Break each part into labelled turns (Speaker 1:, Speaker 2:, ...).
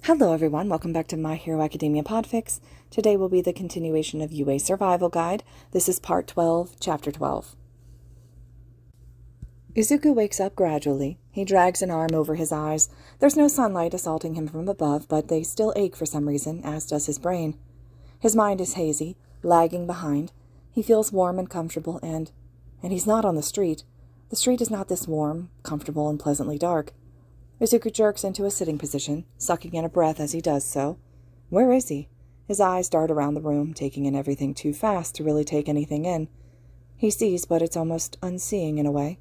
Speaker 1: Hello everyone, welcome back to My Hero Academia Podfic. Today will be the continuation of Yuuei Survival Guide. This is part 12, chapter 12. Izuku wakes up gradually. He drags an arm over his eyes. There's no sunlight assaulting him from above, but they still ache for some reason, as does his brain. His mind is hazy, lagging behind. He feels warm and comfortable, and he's not on the street. The street is not this warm, comfortable, and pleasantly dark. Izuku jerks into a sitting position, sucking in a breath as he does so. Where is he? His eyes dart around the room, taking in everything too fast to really take anything in. He sees, but it's almost unseeing in a way.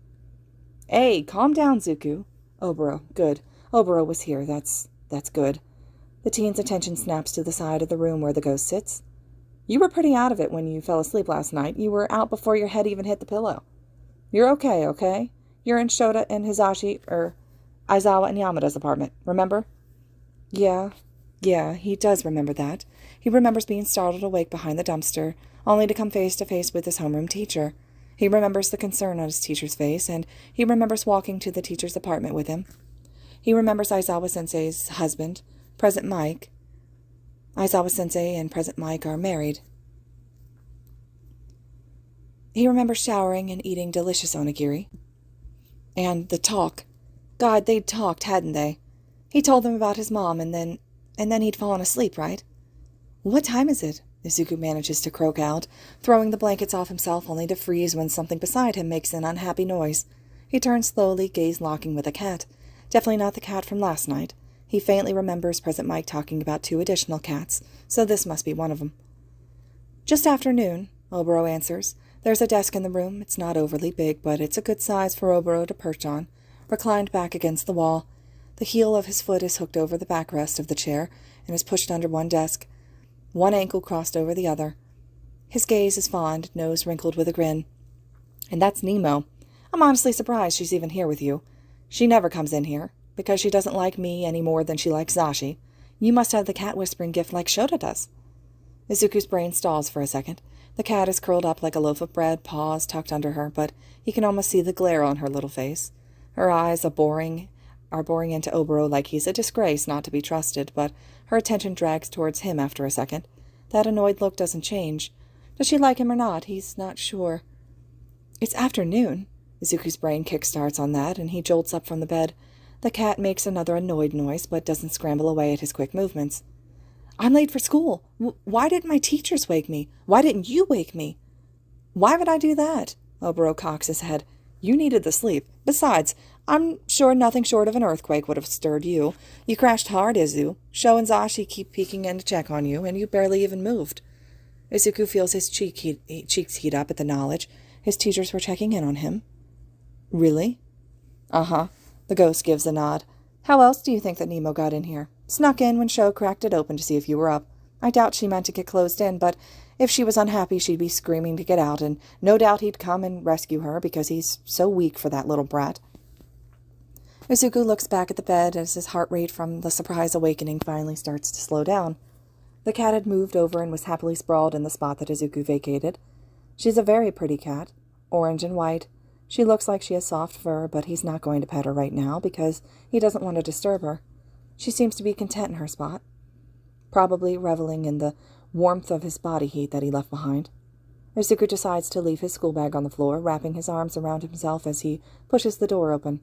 Speaker 1: Hey, calm down, Zuku. Oboro, good. Oboro was here, that's good. The teen's attention snaps to the side of the room where the ghost sits. You were pretty out of it when you fell asleep last night. You were out before your head even hit the pillow. You're okay? You're in Shota and Aizawa and Yamada's apartment, remember? Yeah, he does remember that. He remembers being startled awake behind the dumpster, only to come face to face with his homeroom teacher. He remembers the concern on his teacher's face, and he remembers walking to the teacher's apartment with him. He remembers Aizawa-sensei's husband, present Mike. Aizawa-sensei and present Mike are married. He remembers showering and eating delicious onigiri. And the talk. God, they'd talked, hadn't they? He told them about his mom, and then he'd fallen asleep, right? What time is it? Izuku manages to croak out, throwing the blankets off himself only to freeze when something beside him makes an unhappy noise. He turns slowly, gaze locking with a cat. Definitely not the cat from last night. He faintly remembers present Mike talking about 2 additional cats, so this must be one of them. Just after noon, Oboro answers. There's a desk in the room. It's not overly big, but it's a good size for Oboro to perch on. Reclined back against the wall. The heel of his foot is hooked over the backrest of the chair and is pushed under one desk, one ankle crossed over the other. His gaze is fond, nose wrinkled with a grin. And that's Nemo. I'm honestly surprised she's even here with you. She never comes in here, because she doesn't like me any more than she likes Zashi. You must have the cat-whispering gift like Shota does. Izuku's brain stalls for a second. The cat is curled up like a loaf of bread, paws tucked under her, but he can almost see the glare on her little face. Her eyes are boring into Oboro like he's a disgrace not to be trusted, but her attention drags towards him after a second. That annoyed look doesn't change. Does she like him or not? He's not sure. It's afternoon. Izuku's brain kickstarts on that, and he jolts up from the bed. The cat makes another annoyed noise, but doesn't scramble away at his quick movements. I'm late for school. Why didn't my teachers wake me? Why didn't you wake me? Why would I do that? Oboro cocks his head. You needed the sleep. Besides, I'm sure nothing short of an earthquake would have stirred you. You crashed hard, Izu. Sho and Zashi keep peeking in to check on you, and you barely even moved. Izuku feels his cheeks heat up at the knowledge. His teachers were checking in on him. Really? Uh-huh. The ghost gives a nod. How else do you think that Nemo got in here? Snuck in when Sho cracked it open to see if you were up. I doubt she meant to get closed in, but if she was unhappy, she'd be screaming to get out, and no doubt he'd come and rescue her because he's so weak for that little brat. Izuku looks back at the bed as his heart rate from the surprise awakening finally starts to slow down. The cat had moved over and was happily sprawled in the spot that Izuku vacated. She's a very pretty cat, orange and white. She looks like she has soft fur, but he's not going to pet her right now because he doesn't want to disturb her. She seems to be content in her spot, probably reveling in the warmth of his body heat that he left behind. Izuku decides to leave his school bag on the floor, wrapping his arms around himself as he pushes the door open.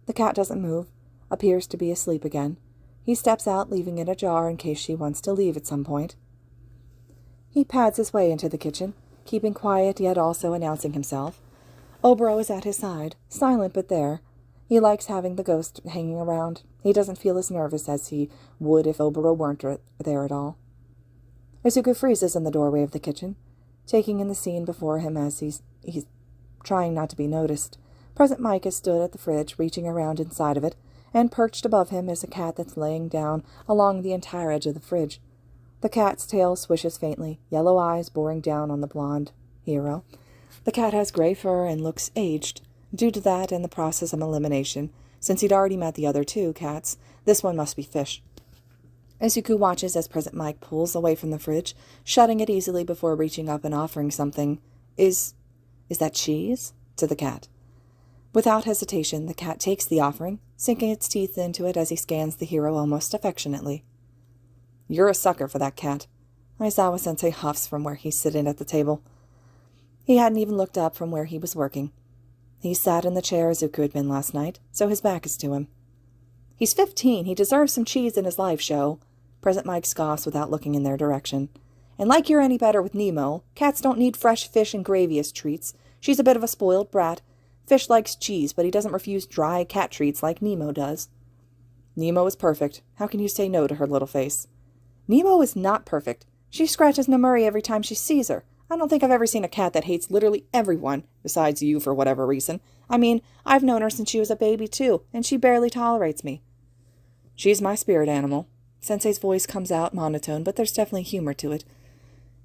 Speaker 1: The cat doesn't move, appears to be asleep again. He steps out, leaving it ajar in case she wants to leave at some point. He pads his way into the kitchen, keeping quiet yet also announcing himself. Oboro is at his side, silent but there. He likes having the ghost hanging around. He doesn't feel as nervous as he would if Oboro weren't there at all. Izuku freezes in the doorway of the kitchen, taking in the scene before him as he's trying not to be noticed. Present Mike has stood at the fridge, reaching around inside of it, and perched above him is a cat that's laying down along the entire edge of the fridge. The cat's tail swishes faintly, yellow eyes boring down on the blonde hero. The cat has gray fur and looks aged. Due to that and the process of elimination, since he'd already met the other 2 cats, this one must be fish. Izuku watches as present Mike pulls away from the fridge, shutting it easily before reaching up and offering something. Is that cheese? To the cat. Without hesitation, the cat takes the offering, sinking its teeth into it as he scans the hero almost affectionately. You're a sucker for that cat. Aizawa-sensei huffs from where he's sitting at the table. He hadn't even looked up from where he was working. He sat in the chair Izuku had been last night, so his back is to him. He's 15. He deserves some cheese in his live show. Present Mike scoffs without looking in their direction. And like you're any better with Nemo, cats don't need fresh fish and gravy as treats. She's a bit of a spoiled brat. Fish likes cheese, but he doesn't refuse dry cat treats like Nemo does. Nemo is perfect. How can you say no to her little face? Nemo is not perfect. She scratches Namuri every time she sees her. I don't think I've ever seen a cat that hates literally everyone, besides you for whatever reason. I mean, I've known her since she was a baby, too, and she barely tolerates me. She's my spirit animal. Sensei's voice comes out monotone, but there's definitely humor to it.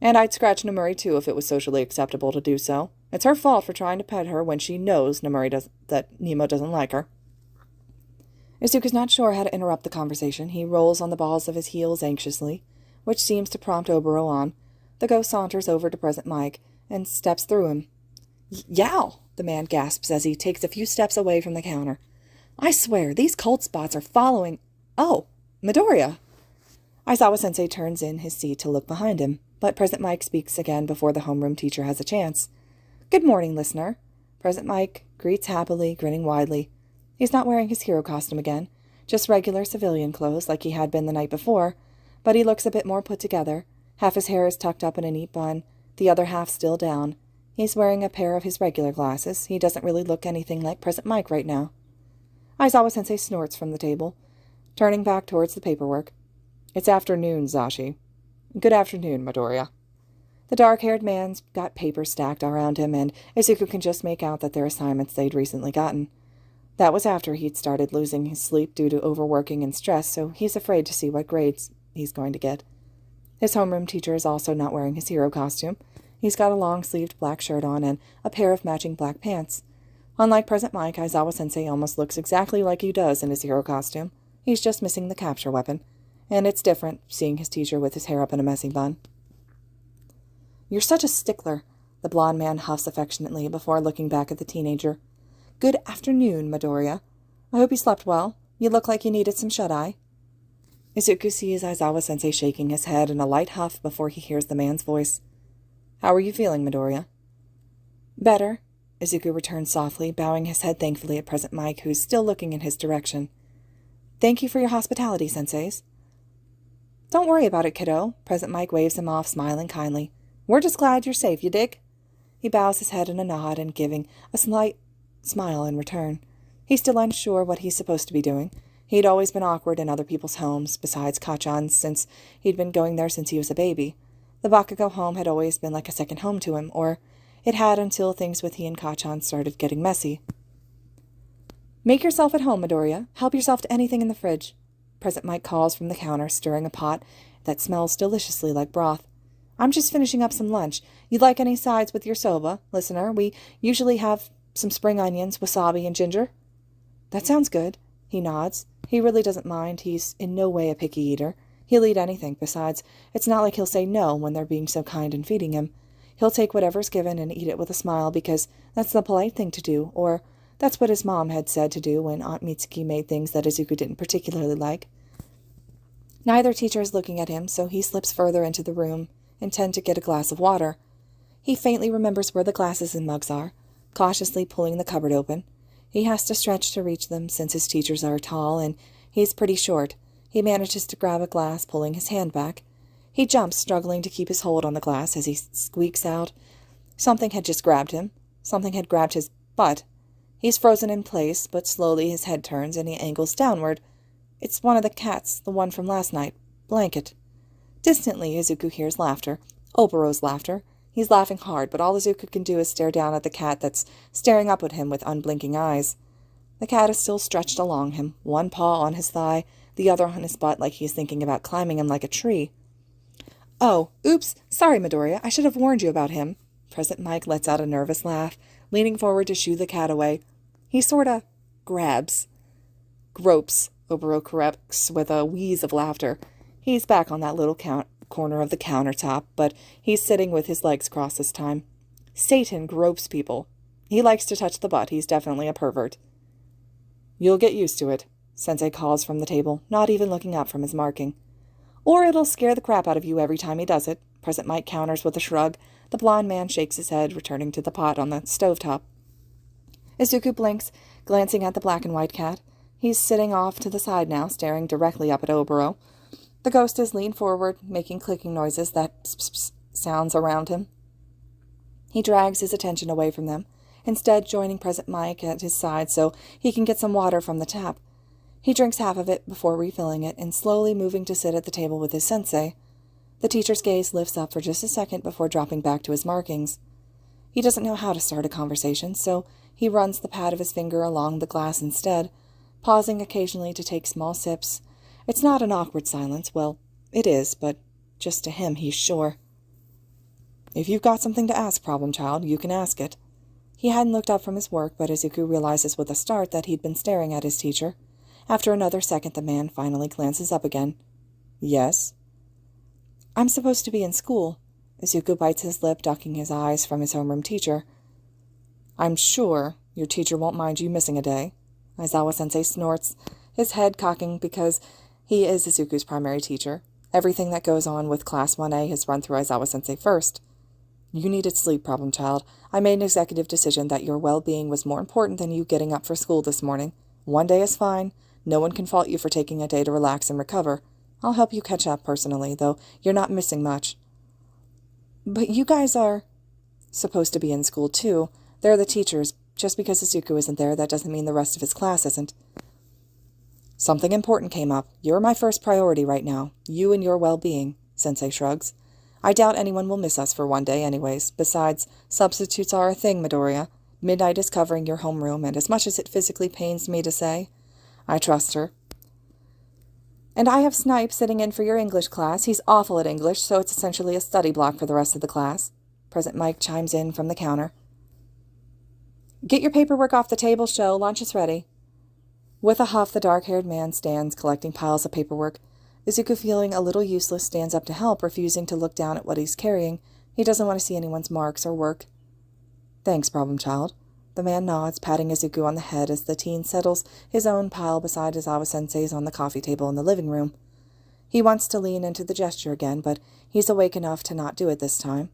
Speaker 1: And I'd scratch Namuri, too, if it was socially acceptable to do so. It's her fault for trying to pet her when she knows that Nemo doesn't like her. Izuku's not sure how to interrupt the conversation. He rolls on the balls of his heels anxiously, which seems to prompt Oboro on. The ghost saunters over to present Mike and steps through him. Yow! The man gasps as he takes a few steps away from the counter. I swear, these cold spots are following... Oh, Midoriya! Aizawa-sensei turns in his seat to look behind him, but present Mike speaks again before the homeroom teacher has a chance. Good morning, listener. Present Mike greets happily, grinning widely. He's not wearing his hero costume again, just regular civilian clothes like he had been the night before, but he looks a bit more put together. Half his hair is tucked up in a neat bun, the other half still down. He's wearing a pair of his regular glasses. He doesn't really look anything like present Mike right now. Aizawa-sensei snorts from the table, turning back towards the paperwork. It's afternoon, Zashi. Good afternoon, Midoriya. The dark-haired man's got papers stacked around him, and Izuku can just make out that they're assignments they'd recently gotten. That was after he'd started losing his sleep due to overworking and stress, so he's afraid to see what grades he's going to get. His homeroom teacher is also not wearing his hero costume. He's got a long-sleeved black shirt on and a pair of matching black pants. Unlike present Mike, Aizawa-sensei almost looks exactly like he does in his hero costume. He's just missing the capture weapon, and it's different seeing his teacher with his hair up in a messy bun. You're such a stickler, the blond man huffs affectionately before looking back at the teenager. Good afternoon, Midoriya. I hope you slept well. You look like you needed some shut-eye. Izuku sees Aizawa-sensei shaking his head in a light huff before he hears the man's voice. How are you feeling, Midoriya? Better, Izuku returns softly, bowing his head thankfully at present Mike, who's still looking in his direction. Thank you for your hospitality, senseis. Don't worry about it, kiddo. Present Mike waves him off, smiling kindly. We're just glad you're safe, you dig? He bows his head in a nod and giving a slight smile in return. He's still unsure what he's supposed to be doing. He'd always been awkward in other people's homes, besides Kachan's, since he'd been going there since he was a baby. The Bakugo home had always been like a second home to him, or it had until things with he and Kachan started getting messy. Make yourself at home, Midoriya. Help yourself to anything in the fridge. Present Mike calls from the counter, stirring a pot that smells deliciously like broth. I'm just finishing up some lunch. You'd like any sides with your soba, listener? We usually have some spring onions, wasabi, and ginger. That sounds good. He nods. He really doesn't mind. He's in no way a picky eater. He'll eat anything. Besides, it's not like he'll say no when they're being so kind and feeding him. He'll take whatever's given and eat it with a smile because that's the polite thing to do, or that's what his mom had said to do when Aunt Mitsuki made things that Izuku didn't particularly like. Neither teacher is looking at him, so he slips further into the room, intent to get a glass of water. He faintly remembers where the glasses and mugs are, cautiously pulling the cupboard open. He has to stretch to reach them since his teachers are tall and he's pretty short. He manages to grab a glass, pulling his hand back. He jumps, struggling to keep his hold on the glass as he squeaks out. Something had just grabbed him. Something had grabbed his butt. He's frozen in place, but slowly his head turns and he angles downward. It's one of the cats, the one from last night. Blanket. Distantly, Izuku hears laughter. Oboro's laughter. He's laughing hard, but all Izuku can do is stare down at the cat that's staring up at him with unblinking eyes. The cat is still stretched along him, one paw on his thigh, the other on his butt like he's thinking about climbing him like a tree. Oh, oops, sorry, Midoriya, I should have warned you about him. Present Mike lets out a nervous laugh, leaning forward to shoo the cat away. He sorta gropes, Oboro corrects with a wheeze of laughter. He's back on that little corner of the countertop, but he's sitting with his legs crossed this time. Satan gropes people. He likes to touch the butt. He's definitely a pervert. You'll get used to it, Sensei calls from the table, not even looking up from his marking. Or it'll scare the crap out of you every time he does it, Present Mike counters with a shrug. The blond man shakes his head, returning to the pot on the stovetop. Izuku blinks, glancing at the black and white cat. He's sitting off to the side now, staring directly up at Oboro. The ghost has leaned forward, making clicking noises that pss sounds around him. He drags his attention away from them, instead joining Present Mike at his side so he can get some water from the tap. He drinks half of it before refilling it and slowly moving to sit at the table with his sensei. The teacher's gaze lifts up for just a second before dropping back to his markings. He doesn't know how to start a conversation, so he runs the pad of his finger along the glass instead, pausing occasionally to take small sips. It's not an awkward silence. Well, it is, but just to him, he's sure. If you've got something to ask, Problem Child, you can ask it. He hadn't looked up from his work, but Izuku realizes with a start that he'd been staring at his teacher. After another second, the man finally glances up again. Yes? I'm supposed to be in school. Izuku bites his lip, ducking his eyes from his homeroom teacher. I'm sure your teacher won't mind you missing a day. Aizawa-sensei snorts, his head cocking because he is Izuku's primary teacher. Everything that goes on with Class 1A has run through Aizawa-sensei first. You needed sleep, Problem Child. I made an executive decision that your well-being was more important than you getting up for school this morning. One day is fine. No one can fault you for taking a day to relax and recover. I'll help you catch up personally, though you're not missing much. But you guys are supposed to be in school, too. They're the teachers. Just because Izuku isn't there, that doesn't mean the rest of his class isn't. Something important came up. You're my first priority right now. You and your well-being, Sensei shrugs. I doubt anyone will miss us for one day anyways. Besides, substitutes are a thing, Midoriya. Midnight is covering your homeroom, and as much as it physically pains me to say, I trust her. And I have Snipe sitting in for your English class. He's awful at English, so it's essentially a study block for the rest of the class. Present Mike chimes in from the counter. Get your paperwork off the table, Sho. Lunch is ready. With a huff, the dark-haired man stands, collecting piles of paperwork. Izuku, feeling a little useless, stands up to help, refusing to look down at what he's carrying. He doesn't want to see anyone's marks or work. Thanks, Problem Child. The man nods, patting Izuku on the head as the teen settles his own pile beside Aizawa-sensei's on the coffee table in the living room. He wants to lean into the gesture again, but he's awake enough to not do it this time.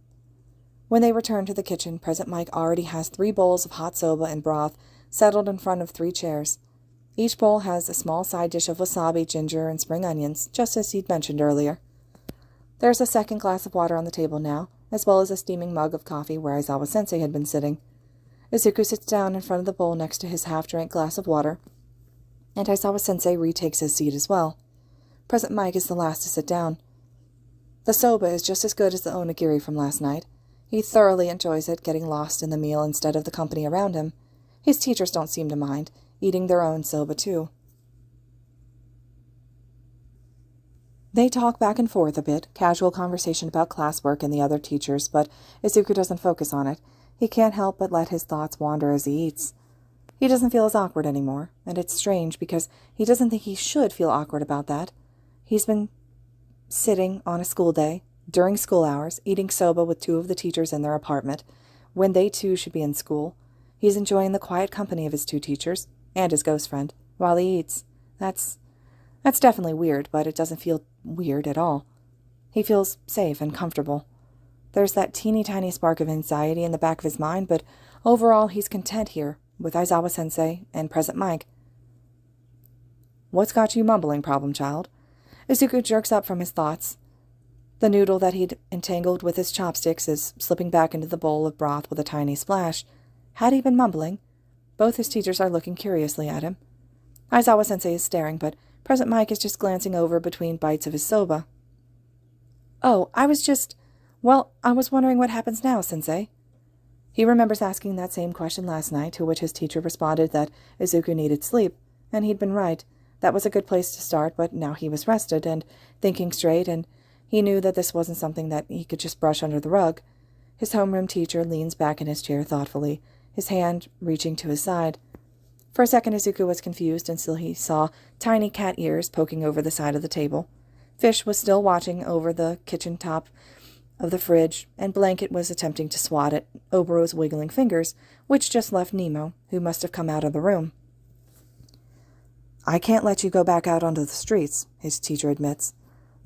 Speaker 1: When they return to the kitchen, Present Mike already has 3 bowls of hot soba and broth settled in front of 3 chairs. Each bowl has a small side dish of wasabi, ginger, and spring onions, just as he'd mentioned earlier. There's a second glass of water on the table now, as well as a steaming mug of coffee where Aizawa-sensei had been sitting. Izuku sits down in front of the bowl next to his half-drank glass of water, and Aizawa-sensei retakes his seat as well. Present Mike is the last to sit down. The soba is just as good as the onigiri from last night. He thoroughly enjoys it, getting lost in the meal instead of the company around him. His teachers don't seem to mind, eating their own soba too. They talk back and forth a bit, casual conversation about classwork and the other teachers, but Izuku doesn't focus on it. He can't help but let his thoughts wander as he eats. He doesn't feel as awkward anymore, and it's strange because he doesn't think he should feel awkward about that. He's been sitting on a school day, during school hours, eating soba with 2 of the teachers in their apartment, when they too should be in school. He's enjoying the quiet company of his 2 teachers, and his ghost friend, while he eats. That's definitely weird, but it doesn't feel weird at all. He feels safe and comfortable. There's that teeny-tiny spark of anxiety in the back of his mind, but overall he's content here, with Aizawa-sensei and Present Mike. What's got you mumbling, Problem Child? Izuku jerks up from his thoughts. The noodle that he'd entangled with his chopsticks is slipping back into the bowl of broth with a tiny splash. Had he been mumbling? Both his teachers are looking curiously at him. Aizawa-sensei is staring, but Present Mike is just glancing over between bites of his soba. Oh, I was wondering what happens now, Sensei. He remembers asking that same question last night, to which his teacher responded that Izuku needed sleep, and he'd been right. That was a good place to start, but now he was rested and thinking straight, and he knew that this wasn't something that he could just brush under the rug. His homeroom teacher leans back in his chair thoughtfully, his hand reaching to his side. For a second Izuku was confused until he saw tiny cat ears poking over the side of the table. Fish was still watching over the kitchen top of the fridge, and Blanket was attempting to swat at Oboro's wiggling fingers, which just left Nemo, who must have come out of the room. I can't let you go back out onto the streets, his teacher admits.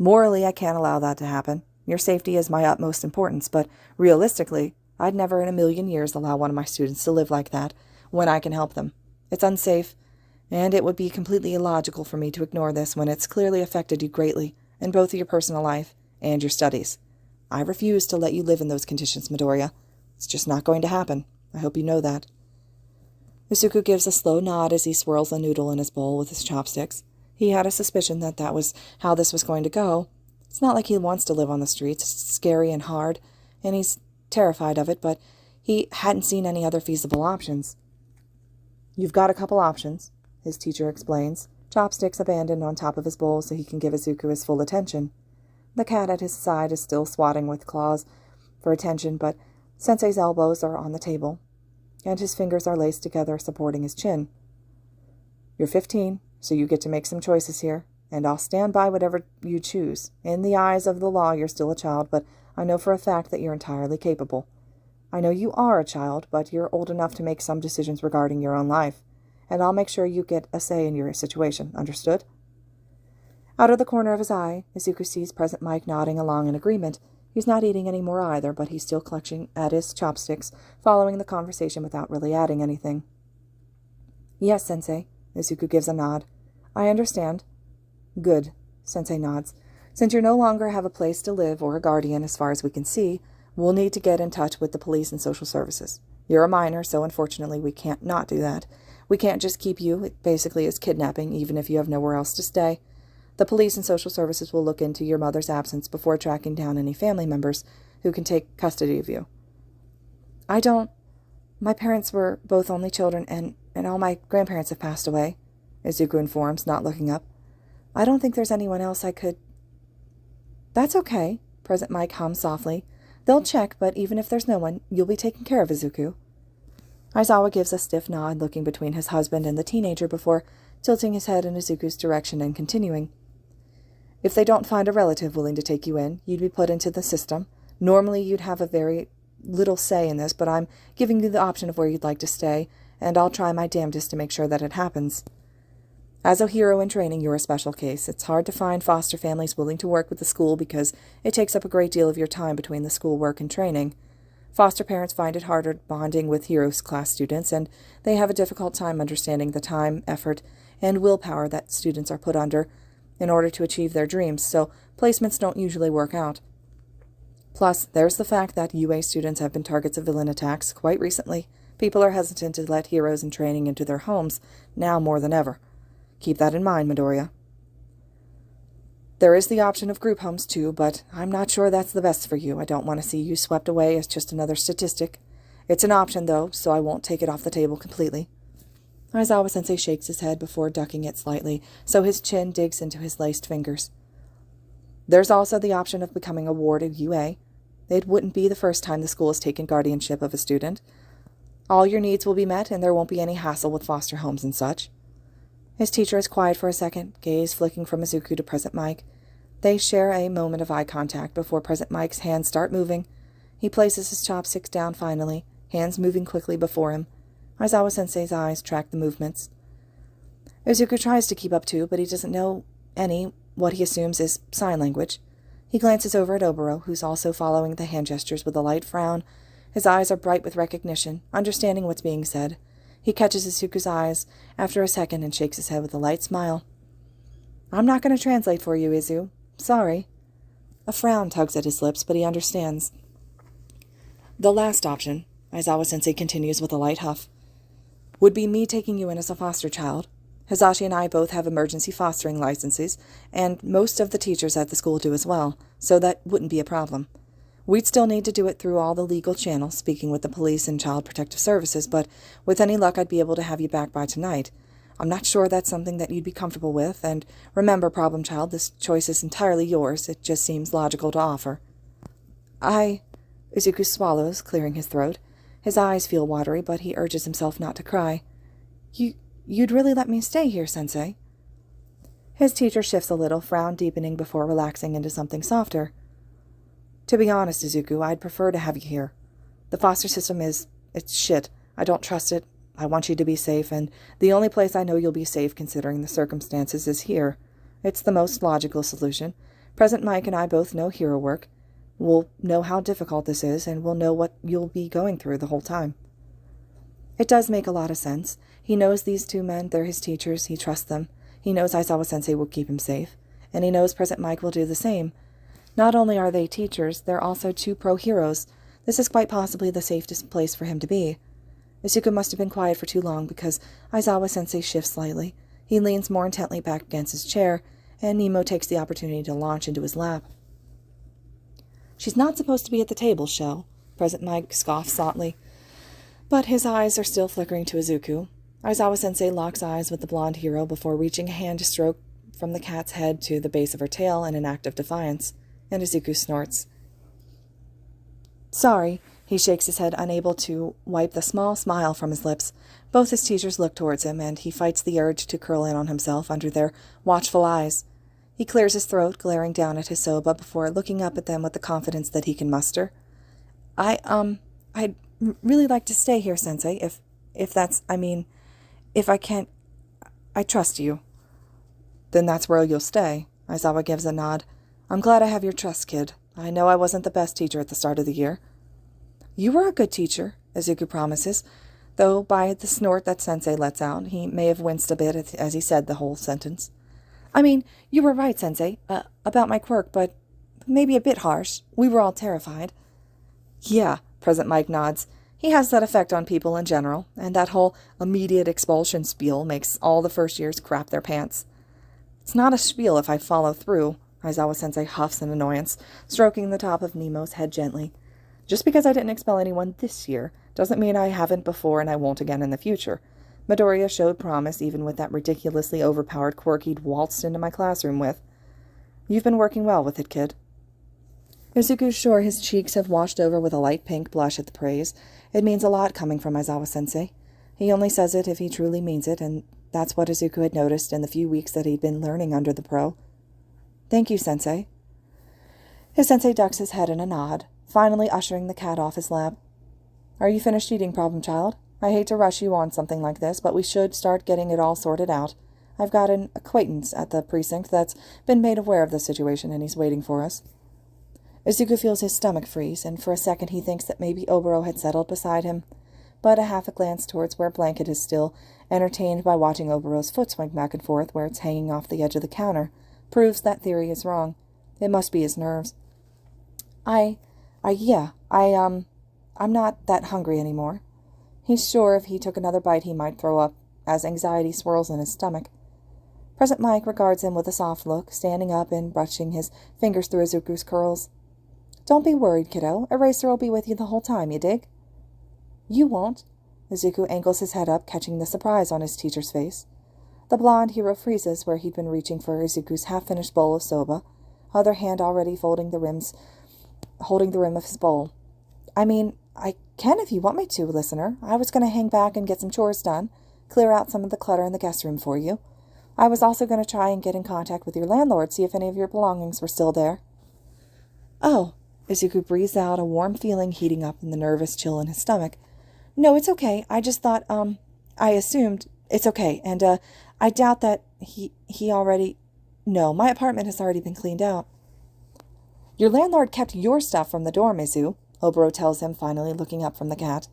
Speaker 1: Morally, I can't allow that to happen. Your safety is my utmost importance, but realistically, I'd never in a million years allow one of my students to live like that when I can help them. It's unsafe, and it would be completely illogical for me to ignore this when it's clearly affected you greatly in both your personal life and your studies. I refuse to let you live in those conditions, Midoriya. It's just not going to happen. I hope you know that. Izuku gives a slow nod as he swirls a noodle in his bowl with his chopsticks. He had a suspicion that that was how this was going to go. It's not like he wants to live on the streets. It's scary and hard, and he's terrified of it, but he hadn't seen any other feasible options. You've got a couple options, his teacher explains, chopsticks abandoned on top of his bowl so he can give Izuku his full attention. The cat at his side is still swatting with claws for attention, but Sensei's elbows are on the table, and his fingers are laced together, supporting his chin. You're 15, so you get to make some choices here, and I'll stand by whatever you choose. In the eyes of the law, you're still a child, but I know for a fact that you're entirely capable. I know you are a child, but you're old enough to make some decisions regarding your own life, and I'll make sure you get a say in your situation. Understood? Out of the corner of his eye, Izuku sees Present Mike nodding along in agreement. He's not eating any more either, but he's still clutching at his chopsticks, following the conversation without really adding anything. Yes, Sensei, Izuku gives a nod. I understand. Good, Sensei nods. Since you no longer have a place to live or a guardian as far as we can see, we'll need to get in touch with the police and social services. You're a minor, so unfortunately we can't not do that. We can't just keep you. It basically is kidnapping, even if you have nowhere else to stay. The police and social services will look into your mother's absence before tracking down any family members who can take custody of you. My parents were both only children, and all my grandparents have passed away, Izuku informs, not looking up. I don't think there's anyone else I could... That's okay, Present Mike hums softly. They'll check, but even if there's no one, you'll be taken care of, Izuku. Aizawa gives a stiff nod, looking between his husband and the teenager before tilting his head in Izuku's direction and continuing. If they don't find a relative willing to take you in, you'd be put into the system. Normally you'd have a very little say in this, but I'm giving you the option of where you'd like to stay, and I'll try my damnedest to make sure that it happens. As a hero in training, you're a special case. It's hard to find foster families willing to work with the school because it takes up a great deal of your time between the school work and training. Foster parents find it harder bonding with Heroes class students, and they have a difficult time understanding the time, effort, and willpower that students are put under in order to achieve their dreams, so placements don't usually work out. Plus, there's the fact that Yuuei students have been targets of villain attacks quite recently. People are hesitant to let heroes in training into their homes, now more than ever. Keep that in mind, Midoriya. There is the option of group homes, too, but I'm not sure that's the best for you. I don't want to see you swept away as just another statistic. It's an option, though, so I won't take it off the table completely. Aizawa-sensei shakes his head before ducking it slightly, so his chin digs into his laced fingers. There's also the option of becoming a ward at UA. It wouldn't be the first time the school has taken guardianship of a student. All your needs will be met, and there won't be any hassle with foster homes and such. His teacher is quiet for a second, gaze flicking from Izuku to Present Mike. They share a moment of eye contact before Present Mike's hands start moving. He places his chopsticks down finally, hands moving quickly before him. Aizawa-sensei's eyes track the movements. Izuku tries to keep up too, but he doesn't know what he assumes is sign language. He glances over at Oboro, who's also following the hand gestures with a light frown. His eyes are bright with recognition, understanding what's being said. He catches Izuku's eyes after a second and shakes his head with a light smile. I'm not going to translate for you, Izu. Sorry. A frown tugs at his lips, but he understands. The last option, Aizawa-sensei continues with a light huff, would be me taking you in as a foster child. Hizashi and I both have emergency fostering licenses, and most of the teachers at the school do as well, so that wouldn't be a problem. We'd still need to do it through all the legal channels, speaking with the police and child protective services, but with any luck I'd be able to have you back by tonight. I'm not sure that's something that you'd be comfortable with, and remember, problem child, this choice is entirely yours. It just seems logical to offer. Izuku swallows, clearing his throat. His eyes feel watery, but he urges himself not to cry. You'd really let me stay here, Sensei? His teacher shifts a little, frown deepening before relaxing into something softer. To be honest, Izuku, I'd prefer to have you here. The foster system it's shit. I don't trust it. I want you to be safe, and the only place I know you'll be safe considering the circumstances is here. It's the most logical solution. Present Mike and I both know hero work. We'll know how difficult this is, and we'll know what you'll be going through the whole time." It does make a lot of sense. He knows these two men, they're his teachers, he trusts them. He knows Aizawa-sensei will keep him safe, and he knows Present Mike will do the same. Not only are they teachers, they're also two pro-heroes. This is quite possibly the safest place for him to be. Izuku must have been quiet for too long because Aizawa-sensei shifts slightly. He leans more intently back against his chair, and Nemo takes the opportunity to launch into his lap. "She's not supposed to be at the table, Shell," Present Mike scoffs softly. But his eyes are still flickering to Izuku. Aizawa-sensei locks eyes with the blonde hero before reaching a hand to stroke from the cat's head to the base of her tail in an act of defiance, and Izuku snorts. "Sorry," he shakes his head, unable to wipe the small smile from his lips. Both his teachers look towards him, and he fights the urge to curl in on himself under their watchful eyes. He clears his throat, glaring down at his soba before looking up at them with the confidence that he can muster. I'd really like to stay here, Sensei, if that's, if I can't, I trust you." "Then that's where you'll stay," Aizawa gives a nod. "I'm glad I have your trust, kid. I know I wasn't the best teacher at the start of the year." "You were a good teacher," Izuku promises, though by the snort that Sensei lets out, he may have winced a bit as he said the whole sentence. "You were right, Sensei, about my quirk, but maybe a bit harsh. We were all terrified." "Yeah," Present Mike nods. "He has that effect on people in general, and that whole immediate expulsion spiel makes all the first years crap their pants." "It's not a spiel if I follow through," Aizawa-sensei huffs in annoyance, stroking the top of Nemo's head gently. "Just because I didn't expel anyone this year doesn't mean I haven't before and I won't again in the future. Midoriya showed promise even with that ridiculously overpowered quirk he'd waltzed into my classroom with. You've been working well with it, kid." Izuku's sure his cheeks have washed over with a light pink blush at the praise. It means a lot coming from Aizawa-sensei. He only says it if he truly means it, and that's what Izuku had noticed in the few weeks that he'd been learning under the pro. "Thank you, Sensei." His sensei ducks his head in a nod, finally ushering the cat off his lap. "Are you finished eating, problem child? I hate to rush you on something like this, but we should start getting it all sorted out. I've got an acquaintance at the precinct that's been made aware of the situation, and he's waiting for us." Izuku feels his stomach freeze, and for a second he thinks that maybe Oboro had settled beside him. But a half a glance towards where Blanket is still, entertained by watching Oboro's foot swing back and forth where it's hanging off the edge of the counter, proves that theory is wrong. It must be his nerves. I'm not that hungry anymore." He's sure if he took another bite he might throw up, as anxiety swirls in his stomach. Present Mike regards him with a soft look, standing up and brushing his fingers through Izuku's curls. "Don't be worried, kiddo. Eraser'll be with you the whole time, you dig?" "You won't." Izuku angles his head up, catching the surprise on his teacher's face. The blonde hero freezes where he'd been reaching for Izuku's half-finished bowl of soba, other hand already holding the rim of his bowl. "I can if you want me to, listener. I was going to hang back and get some chores done, clear out some of the clutter in the guest room for you. I was also going to try and get in contact with your landlord, see if any of your belongings were still there." "Oh," Izuku breathes out, a warm feeling heating up in the nervous chill in his stomach. "No, it's okay. I just thought, I assumed it's okay, and, I doubt that he already... No, my apartment has already been cleaned out." "Your landlord kept your stuff from the dorm, Izu," Oboro tells him, finally looking up from the cat.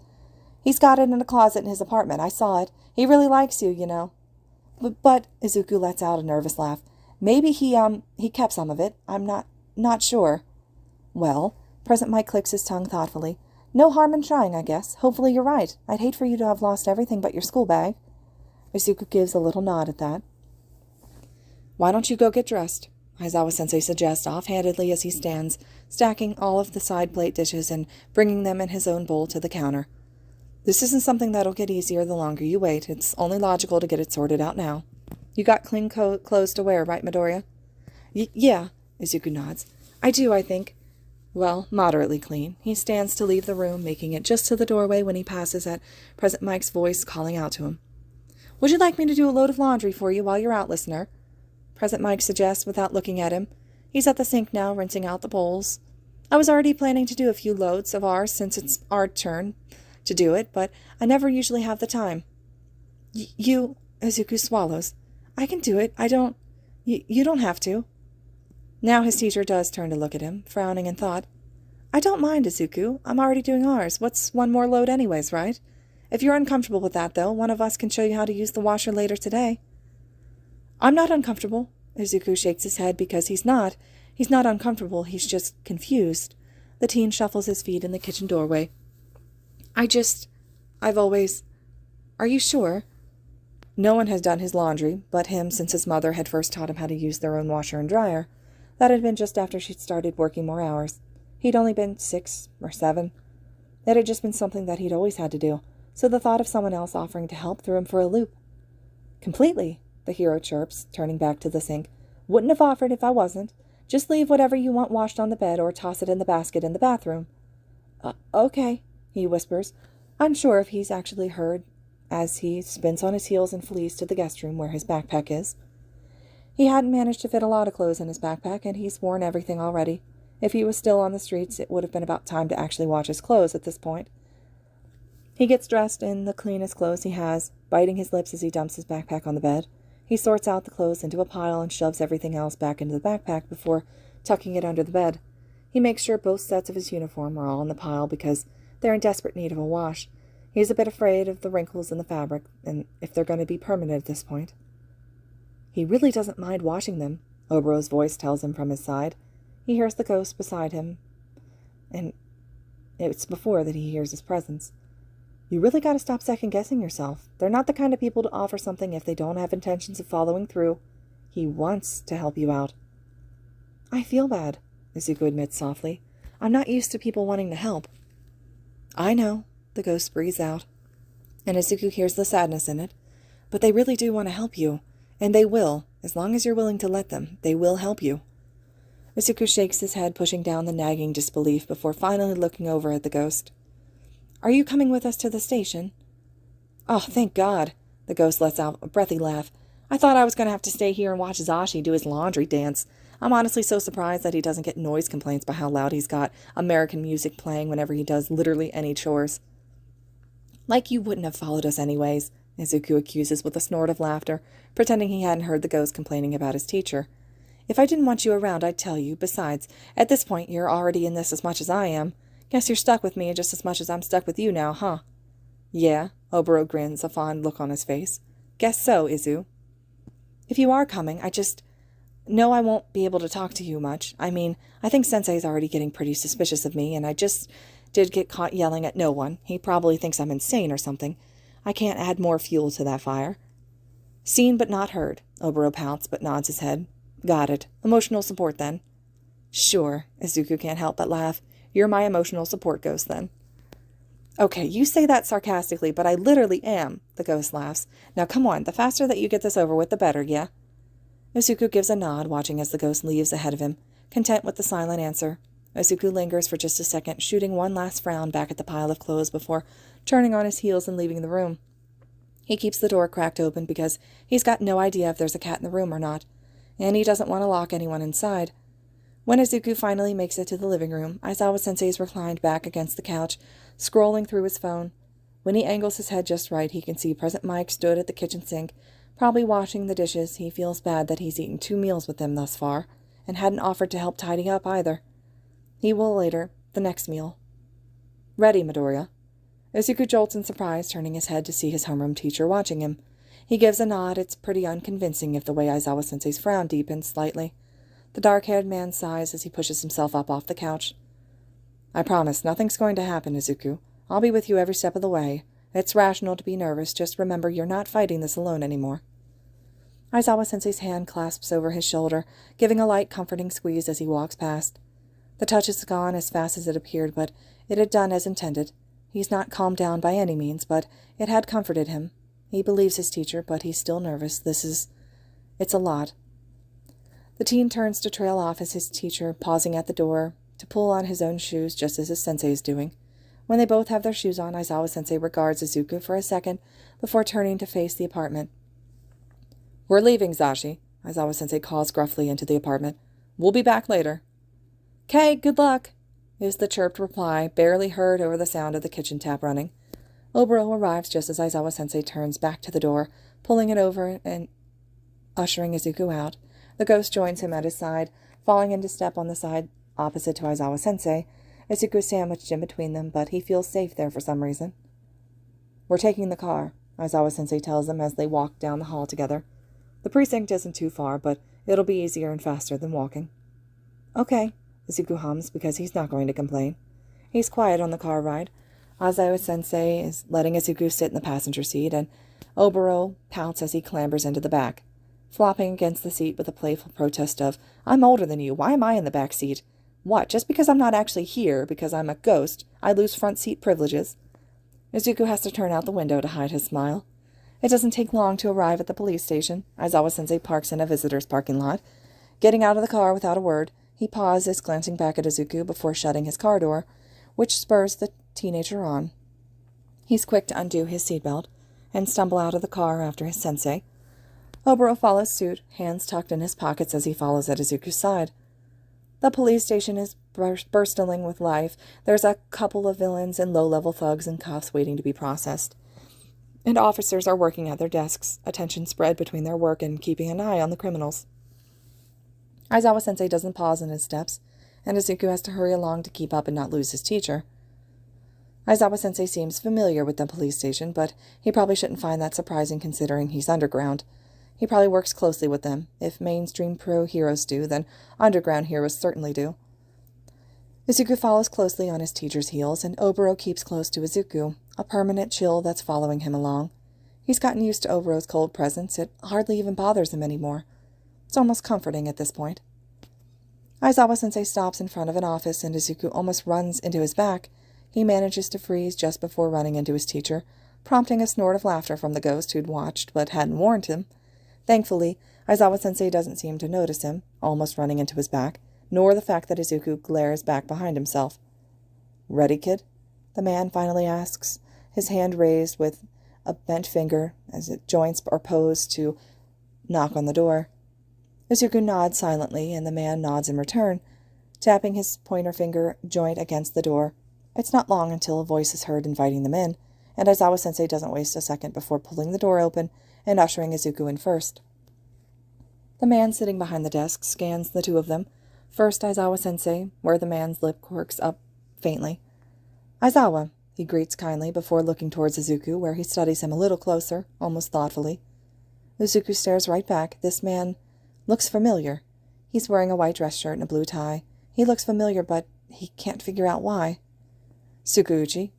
Speaker 1: "He's got it in a closet in his apartment. I saw it. He really likes you, you know." But Izuku lets out a nervous laugh. "Maybe he kept some of it. I'm not sure." "Well," Present Mike clicks his tongue thoughtfully. "No harm in trying, I guess. Hopefully you're right. I'd hate for you to have lost everything but your school bag." Izuku gives a little nod at that. "Why don't you go get dressed?" Aizawa-sensei suggests offhandedly as he stands, stacking all of the side plate dishes and bringing them in his own bowl to the counter. "This isn't something that'll get easier the longer you wait. It's only logical to get it sorted out now. You got clean clothes to wear, right, Midoriya?" Yeah," Izuku nods. "I do, I think." "Well, moderately clean." He stands to leave the room, making it just to the doorway when he passes at Present Mike's voice calling out to him. "Would you like me to do a load of laundry for you while you're out, listener?" Present Mike suggests without looking at him. He's at the sink now, rinsing out the bowls. "I was already planning to do a few loads of ours since it's our turn to do it, but I never usually have the time." You, Izuku swallows. "I can do it. I don't... You don't have to." Now his teacher does turn to look at him, frowning in thought. I don't mind, Izuku. I'm already doing ours. What's one more load anyways, right? If you're uncomfortable with that, though, one of us can show you how to use the washer later today. I'm not uncomfortable. Izuku shakes his head because he's not. He's not uncomfortable, he's just confused. The teen shuffles his feet in the kitchen doorway. I've always... Are you sure? No one has done his laundry but him since his mother had first taught him how to use their own washer and dryer. That had been just after she'd started working more hours. He'd only been 6 or 7. It had just been something that he'd always had to do, so the thought of someone else offering to help threw him for a loop. Completely, the hero chirps, turning back to the sink. Wouldn't have offered if I wasn't. Just leave whatever you want washed on the bed or toss it in the basket in the bathroom. Okay, he whispers, unsure if he's actually heard, as he spins on his heels and flees to the guest room where his backpack is. He hadn't managed to fit a lot of clothes in his backpack, and he's worn everything already. If he was still on the streets, it would have been about time to actually wash his clothes at this point. He gets dressed in the cleanest clothes he has, biting his lips as he dumps his backpack on the bed. He sorts out the clothes into a pile and shoves everything else back into the backpack before tucking it under the bed. He makes sure both sets of his uniform are all in the pile because they're in desperate need of a wash. He's a bit afraid of the wrinkles in the fabric, and if they're going to be permanent at this point. He really doesn't mind washing them, Obero's voice tells him from his side. He hears the ghost beside him, and it's before that he hears his presence. You really got to stop second-guessing yourself. They're not the kind of people to offer something if they don't have intentions of following through. He wants to help you out. I feel bad, Izuku admits softly. I'm not used to people wanting to help. I know, the ghost breathes out, and Izuku hears the sadness in it. But they really do want to help you, and they will, as long as you're willing to let them. They will help you. Izuku shakes his head, pushing down the nagging disbelief before finally looking over at the ghost. Are you coming with us to the station? Oh, thank God, the ghost lets out a breathy laugh. I thought I was going to have to stay here and watch Zashi do his laundry dance. I'm honestly so surprised that he doesn't get noise complaints by how loud he's got American music playing whenever he does literally any chores. Like you wouldn't have followed us anyways, Izuku accuses with a snort of laughter, pretending he hadn't heard the ghost complaining about his teacher. If I didn't want you around, I'd tell you. Besides, at this point, you're already in this as much as I am. Guess you're stuck with me just as much as I'm stuck with you now, huh? Yeah, Obero grins, a fond look on his face. Guess so, Izu. If you are coming, I just... No, I won't be able to talk to you much. I mean, I think Sensei's already getting pretty suspicious of me, and I just did get caught yelling at no one. He probably thinks I'm insane or something. I can't add more fuel to that fire. Seen but not heard, Obero pouts but nods his head. Got it. Emotional support, then. Sure, Izuku can't help but laugh. You're my emotional support ghost, then. Okay, you say that sarcastically, but I literally am, the ghost laughs. Now come on, the faster that you get this over with, the better, yeah? Izuku gives a nod, watching as the ghost leaves ahead of him, content with the silent answer. Izuku lingers for just a second, shooting one last frown back at the pile of clothes before turning on his heels and leaving the room. He keeps the door cracked open because he's got no idea if there's a cat in the room or not, and he doesn't want to lock anyone inside. When Izuku finally makes it to the living room, Aizawa-sensei's reclined back against the couch, scrolling through his phone. When he angles his head just right, he can see Present Mike stood at the kitchen sink, probably washing the dishes. He feels bad that he's eaten 2 meals with them thus far, and hadn't offered to help tidy up either. He will later, the next meal. Ready, Midoriya. Izuku jolts in surprise, turning his head to see his homeroom teacher watching him. He gives a nod. It's pretty unconvincing if the way Aizawa-sensei's frown deepens slightly. The dark-haired man sighs as he pushes himself up off the couch. I promise, nothing's going to happen, Izuku. I'll be with you every step of the way. It's rational to be nervous. Just remember you're not fighting this alone anymore. Aizawa-sensei's hand clasps over his shoulder, giving a light, comforting squeeze as he walks past. The touch is gone as fast as it appeared, but it had done as intended. He's not calmed down by any means, but it had comforted him. He believes his teacher, but he's still nervous. It's a lot. The teen turns to trail off as his teacher, pausing at the door, to pull on his own shoes just as his sensei is doing. When they both have their shoes on, Aizawa-sensei regards Izuku for a second before turning to face the apartment. We're leaving, Zashi, Aizawa-sensei calls gruffly into the apartment. We'll be back later. "'Kay, good luck," is the chirped reply, barely heard over the sound of the kitchen tap running. Obero arrives just as Aizawa-sensei turns back to the door, pulling it over and ushering Izuku out. The ghost joins him at his side, Falling into step on the side opposite to Aizawa-sensei, Izuku is sandwiched in between them, but he feels safe there for some reason. "We're taking the car," Aizawa-sensei tells them as they walk down the hall together. "The precinct isn't too far, but it'll be easier and faster than walking." "Okay," Izuku hums because he's not going to complain. He's quiet on the car ride. Aizawa-sensei is letting Izuku sit in the passenger seat, and Oboro pouts as he clambers into the back, flopping against the seat with a playful protest of, "I'm older than you. Why am I in the back seat? What, just because I'm not actually here, because I'm a ghost, I lose front seat privileges?" Izuku has to turn out the window to hide his smile. It doesn't take long to arrive at the police station. Aizawa-sensei parks in a visitor's parking lot. Getting out of the car without a word, he pauses, glancing back at Izuku before shutting his car door, which spurs the teenager on. He's quick to undo his seatbelt and stumble out of the car after his sensei. Oboro follows suit, hands tucked in his pockets as he follows at Izuku's side. The police station is bursting with life. There's a couple of villains and low-level thugs in cuffs waiting to be processed. And officers are working at their desks, attention spread between their work and keeping an eye on the criminals. Aizawa-sensei doesn't pause in his steps, and Izuku has to hurry along to keep up and not lose his teacher. Aizawa-sensei seems familiar with the police station, but he probably shouldn't find that surprising considering he's underground. He probably works closely with them. If mainstream pro heroes do, then underground heroes certainly do. Izuku follows closely on his teacher's heels, and Oboro keeps close to Izuku, a permanent chill that's following him along. He's gotten used to Oboro's cold presence. It hardly even bothers him anymore. It's almost comforting at this point. Aizawa-sensei stops in front of an office, and Izuku almost runs into his back. He manages to freeze just before running into his teacher, prompting a snort of laughter from the ghost who'd watched but hadn't warned him. Thankfully, Aizawa-sensei doesn't seem to notice him, almost running into his back, nor the fact that Izuku glares back behind himself. "Ready, kid?" the man finally asks, his hand raised with a bent finger as its joints are posed to knock on the door. Izuku nods silently, and the man nods in return, tapping his pointer finger joint against the door. It's not long until a voice is heard inviting them in, and Aizawa-sensei doesn't waste a second before pulling the door open and ushering Izuku in first. The man sitting behind the desk scans the two of them. First Aizawa-sensei, where the man's lip quirks up faintly. "Aizawa," he greets kindly before looking towards Izuku, where he studies him a little closer, almost thoughtfully. Izuku stares right back. This man looks familiar. He's wearing a white dress shirt and a blue tie. He looks familiar, but he can't figure out why. "Tsukuuchi,"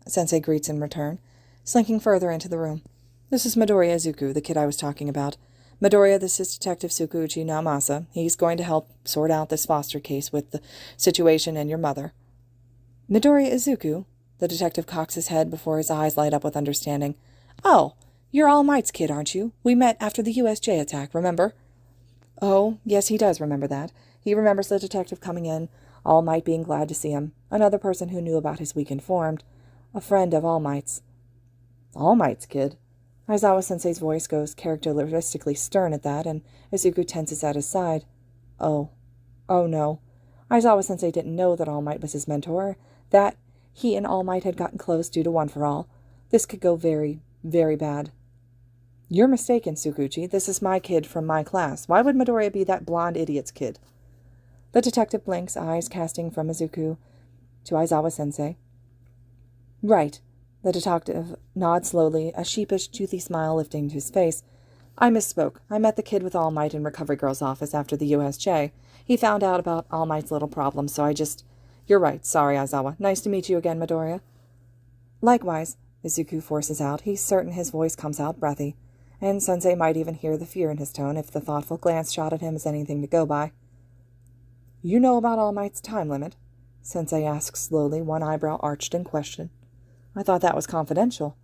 Speaker 1: Sensei greets in return, slinking further into the room. "This is Midoriya Izuku, the kid I was talking about. Midoriya, this is Detective Tsukuuchi Naomasa. He's going to help sort out this foster case with the situation and your mother." "Midoriya Izuku?" The detective cocks his head before his eyes light up with understanding. "Oh, you're All Might's kid, aren't you? We met after the USJ attack, remember?" Oh, yes, he does remember that. He remembers the detective coming in, All Might being glad to see him, another person who knew about his weak informed, a friend of All Might's. "All Might's kid?" Aizawa-sensei's voice goes characteristically stern at that, and Izuku tenses at his side. Oh no. Aizawa-sensei didn't know that All Might was his mentor, that he and All Might had gotten close due to One for All. This could go very, very bad. "You're mistaken, Tsukuchi. This is my kid from my class. Why would Midoriya be that blonde idiot's kid?" The detective blinks, eyes casting from Izuku to Aizawa-sensei. "Right." The detective nods slowly, a sheepish, toothy smile lifting to his face. "I misspoke. I met the kid with All Might in Recovery Girl's office after the USJ. He found out about All Might's little problem, so I just... You're right. Sorry, Aizawa. Nice to meet you again, Midoriya." "Likewise," Izuku forces out. He's certain his voice comes out breathy, and Sensei might even hear the fear in his tone if the thoughtful glance shot at him as anything to go by. "You know about All Might's time limit?" Sensei asks slowly, one eyebrow arched in question. "I thought that was confidential."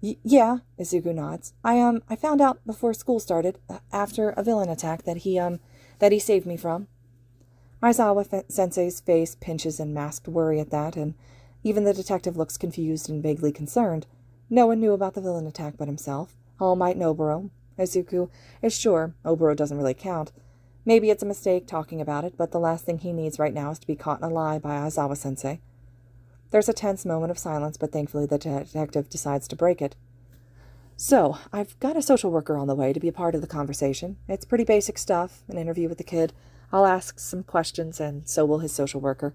Speaker 1: Yeah, Izuku nods. I found out before school started, after a villain attack that he saved me from." Aizawa-sensei's face pinches in masked worry at that, and even the detective looks confused and vaguely concerned. No one knew about the villain attack but himself, All Might and Oboro. Izuku is sure Oboro doesn't really count. Maybe it's a mistake talking about it, but the last thing he needs right now is to be caught in a lie by Aizawa-sensei. There's a tense moment of silence, but thankfully the detective decides to break it. "So, I've got a social worker on the way to be a part of the conversation. It's pretty basic stuff, an interview with the kid. I'll ask some questions, and so will his social worker.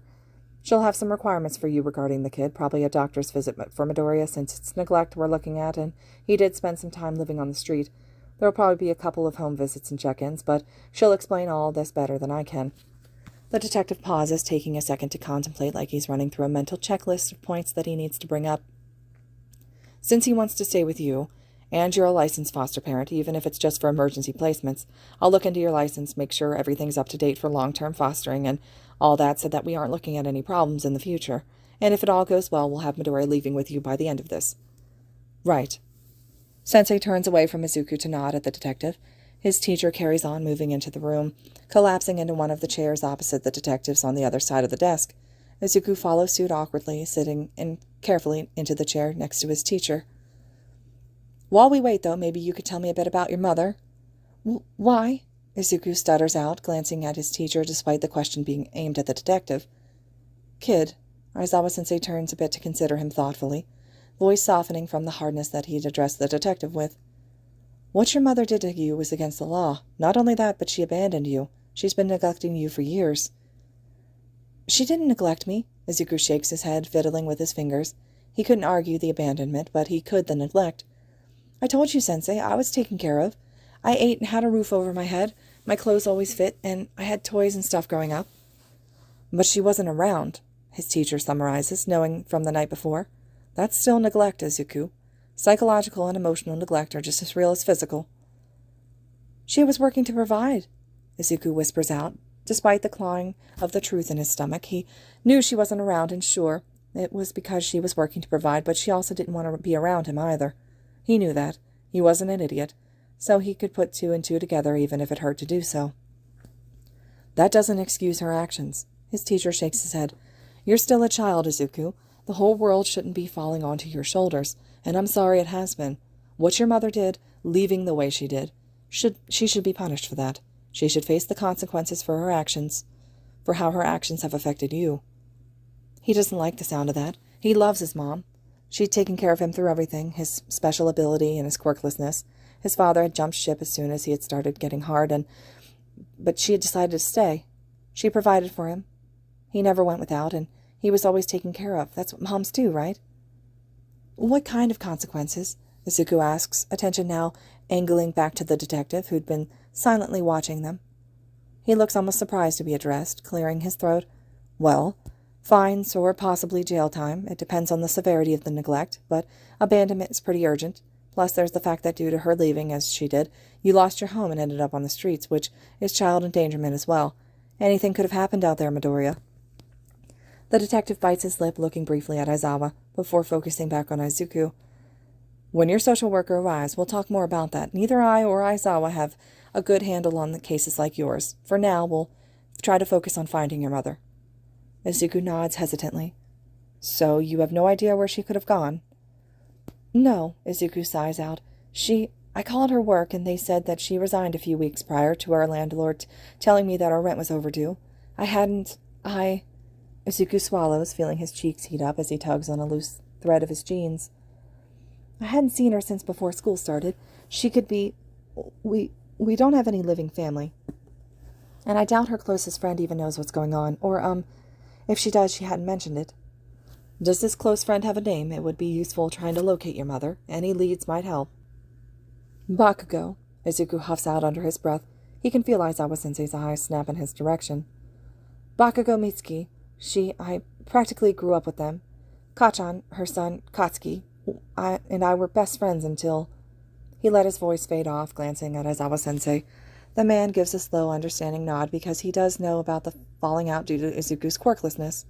Speaker 1: She'll have some requirements for you regarding the kid, probably a doctor's visit for Midoriya, since it's neglect we're looking at, and he did spend some time living on the street. There'll probably be a couple of home visits and check-ins, but she'll explain all this better than I can. The detective pauses, taking a second to contemplate like he's running through a mental checklist of points that he needs to bring up. Since he wants to stay with you, and you're a licensed foster parent, even if it's just for emergency placements, I'll look into your license, make sure everything's up to date for long-term fostering and all that, so that we aren't looking at any problems in the future. And if it all goes well, we'll have Midoriya leaving with you by the end of this. Right. Sensei turns away from Izuku to nod at the detective. His teacher carries on, moving into the room, collapsing into one of the chairs opposite the detective's on the other side of the desk. Izuku follows suit awkwardly, sitting in carefully into the chair next to his teacher. While we wait, though, maybe you could tell me a bit about your mother. Why? Izuku stutters out, glancing at his teacher despite the question being aimed at the detective. Kid. Aizawa-sensei turns a bit to consider him thoughtfully, voice softening from the hardness that he'd addressed the detective with. What your mother did to you was against the law. Not only that, but she abandoned you. She's been neglecting you for years. She didn't neglect me. Izuku shakes his head, fiddling with his fingers. He couldn't argue the abandonment, but he could the neglect. I told you, Sensei, I was taken care of. I ate and had a roof over my head. My clothes always fit, and I had toys and stuff growing up. But she wasn't around, his teacher summarizes, knowing from the night before. That's still neglect, Izuku. Psychological and emotional neglect are just as real as physical. She was working to provide, Izuku whispers out. Despite the clawing of the truth in his stomach, he knew she wasn't around, and sure, it was because she was working to provide, but she also didn't want to be around him either. He knew that. He wasn't an idiot, so he could put two and two together even if it hurt to do so. That doesn't excuse her actions. His teacher shakes his head. You're still a child, Izuku. The whole world shouldn't be falling onto your shoulders, and I'm sorry it has been. What your mother did, leaving the way she did, she should be punished for that. She should face the consequences for her actions, for how her actions have affected you. He doesn't like the sound of that. He loves his mom. She'd taken care of him through everything, his special ability and his quirklessness. His father had jumped ship as soon as he had started getting hard, but she had decided to stay. She provided for him. He never went without, and he was always taken care of. That's what moms do, right? What kind of consequences? Izuku asks, attention now angling back to the detective, who'd been silently watching them. He looks almost surprised to be addressed, clearing his throat. Well, fines or possibly jail time. It depends on the severity of the neglect, but abandonment is pretty urgent. Plus, there's the fact that due to her leaving, as she did, you lost your home and ended up on the streets, which is child endangerment as well. Anything could have happened out there, Midoriya. The detective bites his lip, looking briefly at Aizawa, before focusing back on Izuku. When your social worker arrives, we'll talk more about that. Neither I or Aizawa have a good handle on the cases like yours. For now, we'll try to focus on finding your mother. Izuku nods hesitantly. So you have no idea where she could have gone? No, Izuku sighs out. I called her work, and they said that she resigned a few weeks prior to our landlord telling me that our rent was overdue. Izuku swallows, feeling his cheeks heat up as he tugs on a loose thread of his jeans. I hadn't seen her since before school started. She could be... We don't have any living family. And I doubt her closest friend even knows what's going on. Or, if she does, she hadn't mentioned it. Does this close friend have a name? It would be useful trying to locate your mother. Any leads might help. Bakugo, Izuku huffs out under his breath. He can feel Aizawa-sensei's eyes snap in his direction. Bakugo Mitsuki. I practically grew up with them. Kachan, her son, Katsuki, and I were best friends until... He let his voice fade off, glancing at Aizawa-sensei. The man gives a slow, understanding nod because he does know about the falling out due to Izuku's quirklessness.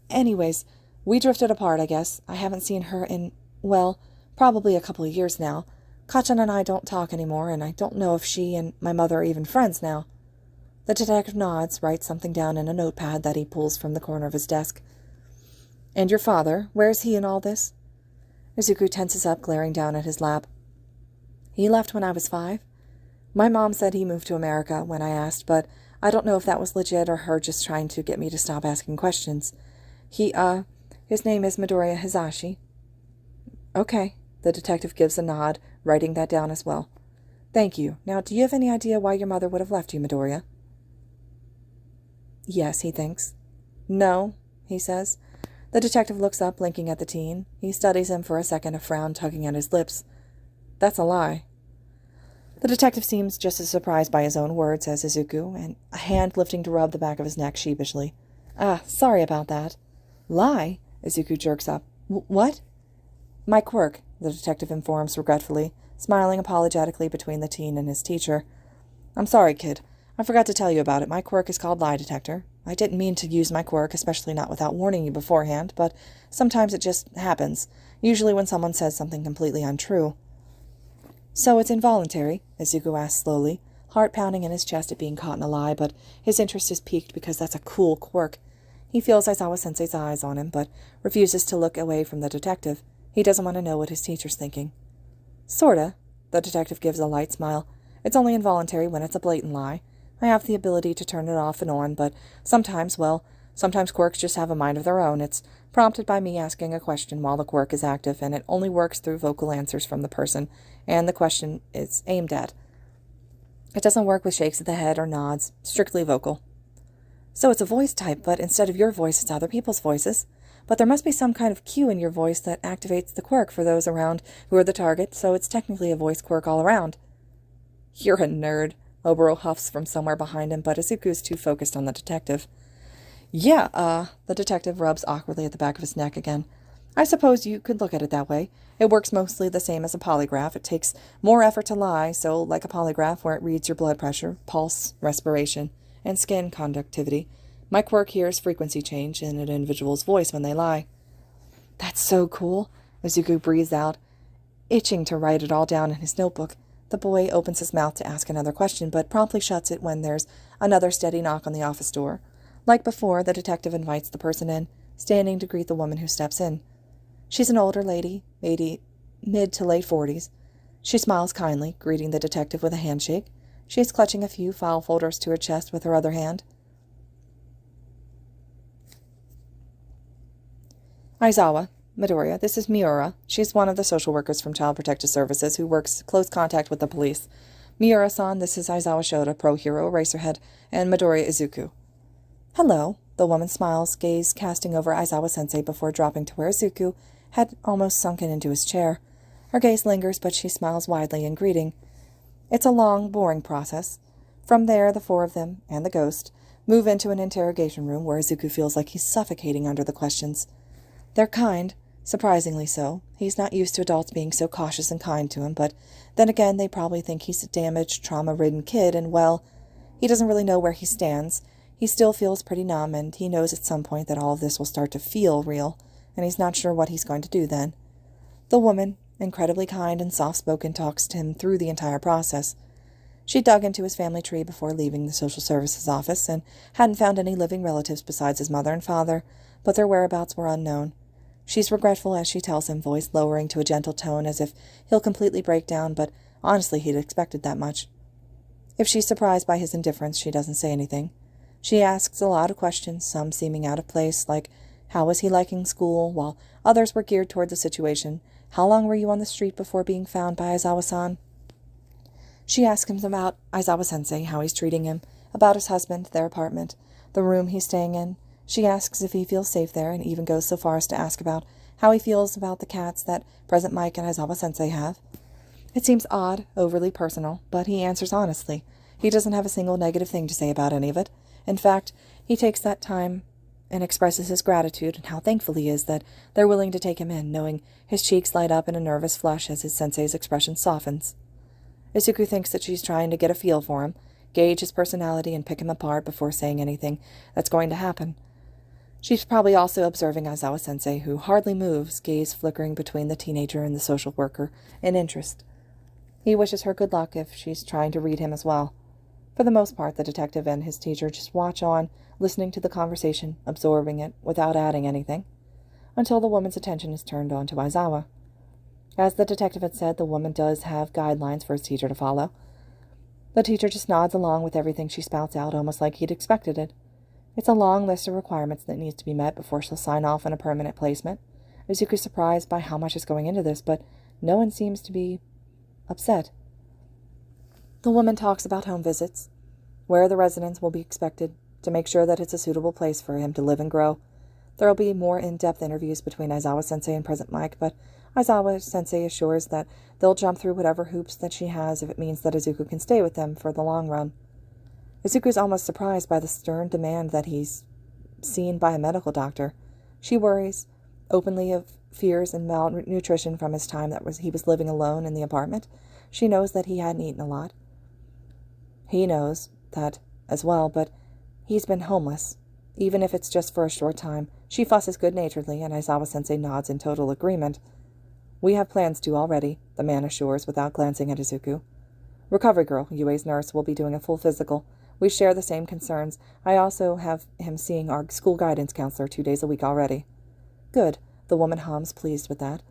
Speaker 1: Anyways, we drifted apart, I guess. I haven't seen her in, well, probably a couple of years now. Kachan and I don't talk anymore, and I don't know if she and my mother are even friends now. The detective nods, writes something down in a notepad that he pulls from the corner of his desk. And your father, where is he in all this? Izuku tenses up, glaring down at his lap. He left when I was 5. My mom said he moved to America when I asked, but I don't know if that was legit or her just trying to get me to stop asking questions. His name is Midoriya Hisashi. Okay, the detective gives a nod, writing that down as well. Thank you. Now, do you have any idea why your mother would have left you, Midoriya? Yes, he thinks. No, he says. The detective looks up, blinking at the teen. He studies him for a second, a frown tugging at his lips. That's a lie. The detective seems just as surprised by his own words as Izuku, and a hand lifting to rub the back of his neck sheepishly. Sorry about that. Lie? Izuku jerks up. What? My quirk, the detective informs regretfully, smiling apologetically between the teen and his teacher. I'm sorry, kid. I forgot to tell you about it. My quirk is called Lie Detector. I didn't mean to use my quirk, especially not without warning you beforehand, but sometimes it just happens, usually when someone says something completely untrue. So it's involuntary, Izuku asks slowly, heart pounding in his chest at being caught in a lie, but his interest is piqued because that's a cool quirk. He feels Aizawa-sensei's eyes on him, but refuses to look away from the detective. He doesn't want to know what his teacher's thinking. Sorta, the detective gives a light smile. It's only involuntary when it's a blatant lie. I have the ability to turn it off and on, but sometimes quirks just have a mind of their own. It's prompted by me asking a question while the quirk is active, and it only works through vocal answers from the person, and the question is aimed at. It doesn't work with shakes of the head or nods, strictly vocal. So it's a voice type, but instead of your voice, it's other people's voices. But there must be some kind of cue in your voice that activates the quirk for those around who are the target, so it's technically a voice quirk all around. You're a nerd, Oboro huffs from somewhere behind him, but Izuku's too focused on the detective. Yeah, the detective rubs awkwardly at the back of his neck again. I suppose you could look at it that way. It works mostly the same as a polygraph. It takes more effort to lie, so like a polygraph where it reads your blood pressure, pulse, respiration, and skin conductivity, my quirk hears frequency change in an individual's voice when they lie. That's so cool, Izuku breathes out, itching to write it all down in his notebook. The boy opens his mouth to ask another question, but promptly shuts it when there's another steady knock on the office door. Like before, the detective invites the person in, standing to greet the woman who steps in. She's an older lady, maybe mid to late 40s. She smiles kindly, greeting the detective with a handshake. She is clutching a few file folders to her chest with her other hand. Aizawa, Midoriya, this is Miura. She's one of the social workers from Child Protective Services who works close contact with the police. Miura-san, this is Aizawa Shota, pro hero, Eraserhead, and Midoriya Izuku. Hello, the woman smiles, gaze casting over Aizawa-sensei before dropping to where Izuku had almost sunken into his chair. Her gaze lingers, but she smiles widely in greeting. It's a long, boring process. From there, the four of them, and the ghost, move into an interrogation room where Izuku feels like he's suffocating under the questions. They're kind, surprisingly so. He's not used to adults being so cautious and kind to him, but then again, they probably think he's a damaged, trauma-ridden kid, and, well, he doesn't really know where he stands. He still feels pretty numb, and he knows at some point that all of this will start to feel real, and he's not sure what he's going to do then. The woman, incredibly kind and soft-spoken, talks to him through the entire process. She dug into his family tree before leaving the social services office, and hadn't found any living relatives besides his mother and father, but their whereabouts were unknown. She's regretful as she tells him, voice lowering to a gentle tone as if he'll completely break down, but honestly he'd expected that much. If she's surprised by his indifference, she doesn't say anything. She asks a lot of questions, some seeming out of place, like, how was he liking school, while others were geared toward the situation. How long were you on the street before being found by Aizawa-san? She asks him about Aizawa-sensei, how he's treating him, about his husband, their apartment, the room he's staying in. She asks if he feels safe there, and even goes so far as to ask about how he feels about the cats that Present Mike and Aizawa-sensei have. It seems odd, overly personal, but he answers honestly. He doesn't have a single negative thing to say about any of it. In fact, he takes that time and expresses his gratitude and how thankful he is that they're willing to take him in, knowing his cheeks light up in a nervous flush as his sensei's expression softens. Izuku thinks that she's trying to get a feel for him, gauge his personality, and pick him apart before saying anything that's going to happen. She's probably also observing Aizawa-sensei, who hardly moves, gaze flickering between the teenager and the social worker, in interest. He wishes her good luck if she's trying to read him as well. For the most part, the detective and his teacher just watch on, listening to the conversation, absorbing it, without adding anything, until the woman's attention is turned on to Aizawa. As the detective had said, the woman does have guidelines for his teacher to follow. The teacher just nods along with everything she spouts out, almost like he'd expected it. It's a long list of requirements that needs to be met before she'll sign off on a permanent placement. Izuku's surprised by how much is going into this, but no one seems to be upset. The woman talks about home visits, where the residents will be expected to make sure that it's a suitable place for him to live and grow. There will be more in-depth interviews between Aizawa-sensei and Present Mike, but Aizawa-sensei assures that they'll jump through whatever hoops that she has if it means that Izuku can stay with them for the long run. Izuku's almost surprised by the stern demand that he's seen by a medical doctor. She worries openly of fears and malnutrition from his time he was living alone in the apartment. She knows that he hadn't eaten a lot. He knows that as well, but he's been homeless, even if it's just for a short time. She fusses good-naturedly, and Aizawa-sensei nods in total agreement. We have plans to already, the man assures without glancing at Izuku. Recovery girl, Yuei's nurse, will be doing a full physical. We share the same concerns. I also have him seeing our school guidance counselor 2 days a week already. Good, the woman hums, pleased with that.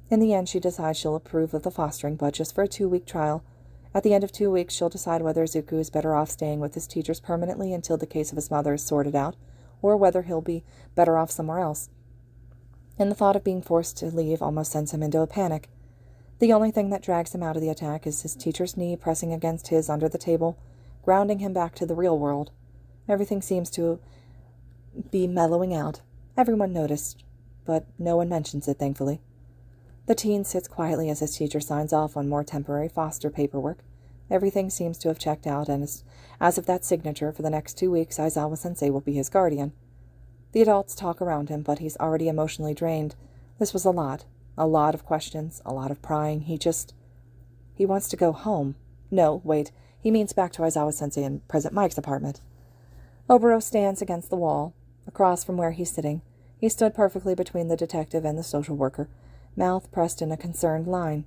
Speaker 1: In the end, she decides she'll approve of the fostering, but just for a 2-week trial. At the end of 2 weeks, she'll decide whether Izuku is better off staying with his teachers permanently until the case of his mother is sorted out, or whether he'll be better off somewhere else. And the thought of being forced to leave almost sends him into a panic. The only thing that drags him out of the attack is his teacher's knee pressing against his under the table, grounding him back to the real world. Everything seems to be mellowing out. Everyone noticed, but no one mentions it, thankfully. The teen sits quietly as his teacher signs off on more temporary foster paperwork. Everything seems to have checked out, and as of that signature, for the next 2 weeks, Aizawa-sensei will be his guardian. The adults talk around him, but he's already emotionally drained. This was a lot of questions, a lot of prying. He wants to go home. No, wait, he means back to Aizawa-sensei and Present Mike's apartment. Oboro stands against the wall, across from where he's sitting. He stood perfectly between the detective and the social worker, mouth pressed in a concerned line.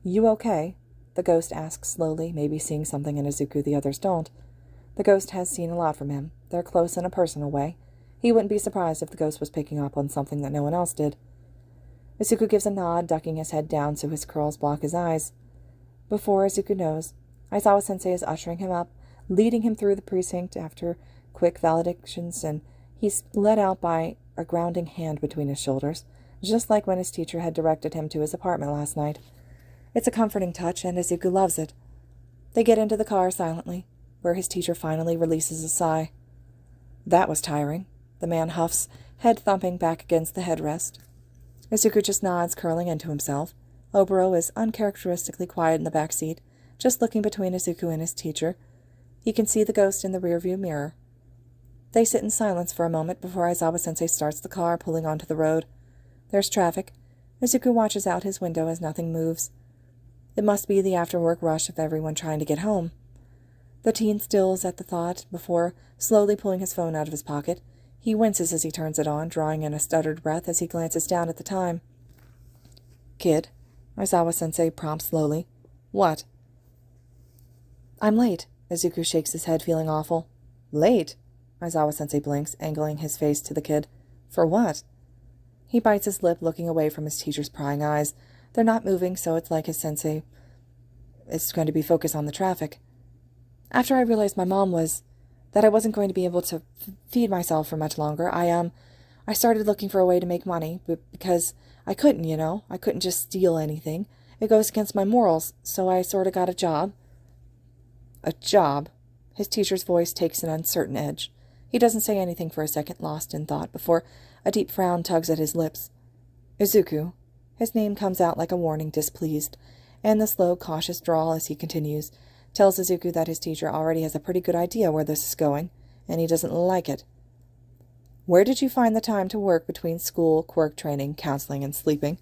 Speaker 1: You okay? The ghost asks slowly, maybe seeing something in Izuku the others don't. The ghost has seen a lot from him. They're close in a personal way. He wouldn't be surprised if the ghost was picking up on something that no one else did. Izuku gives a nod, ducking his head down so his curls block his eyes. Before Izuku knows, Aizawa-sensei is ushering him up, leading him through the precinct after quick valedictions, and he's led out by a grounding hand between his shoulders, just like when his teacher had directed him to his apartment last night. It's a comforting touch, and Izuku loves it. They get into the car silently, where his teacher finally releases a sigh. That was tiring, the man huffs, head thumping back against the headrest. Izuku just nods, curling into himself. Oboro is uncharacteristically quiet in the back seat, just looking between Izuku and his teacher. He can see the ghost in the rearview mirror. They sit in silence for a moment before Aizawa-sensei starts the car, pulling onto the road. There's traffic. Izuku watches out his window as nothing moves. It must be the after-work rush of everyone trying to get home. The teen stills at the thought before slowly pulling his phone out of his pocket. He winces as he turns it on, drawing in a stuttered breath as he glances down at the time. Kid, Aizawa-sensei prompts slowly. What? I'm late. Izuku shakes his head, feeling awful. Late? Aizawa-sensei blinks, angling his face to the kid. For what? He bites his lip, looking away from his teacher's prying eyes. They're not moving, so it's like his sensei is going to be focused on the traffic. After I realized my mom that I wasn't going to be able to feed myself for much longer, I started looking for a way to make money, but because I couldn't, I couldn't just steal anything. It goes against my morals, so I sort of got a job. A job? His teacher's voice takes an uncertain edge. He doesn't say anything for a second, lost in thought, before a deep frown tugs at his lips. Izuku. His name comes out like a warning, displeased, and the slow, cautious drawl as he continues tells Izuku that his teacher already has a pretty good idea where this is going, and he doesn't like it. Where did you find the time to work between school, quirk training, counseling, and sleeping?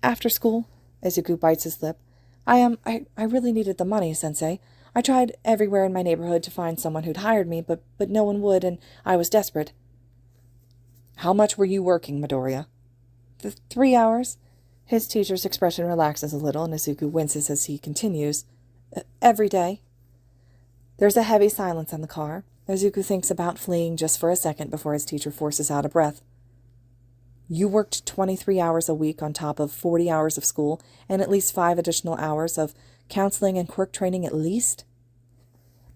Speaker 1: After school. Izuku bites his lip. I really needed the money, Sensei. I tried everywhere in my neighborhood to find someone who'd hired me, but no one would, and I was desperate. How much were you working, Midoriya? 3 hours. His teacher's expression relaxes a little, and Izuku winces as he continues. Every day. There's a heavy silence on the car. Izuku thinks about fleeing just for a second before his teacher forces out a breath. You worked 23 hours a week on top of 40 hours of school, and at least 5 additional hours of counseling and quirk training at least?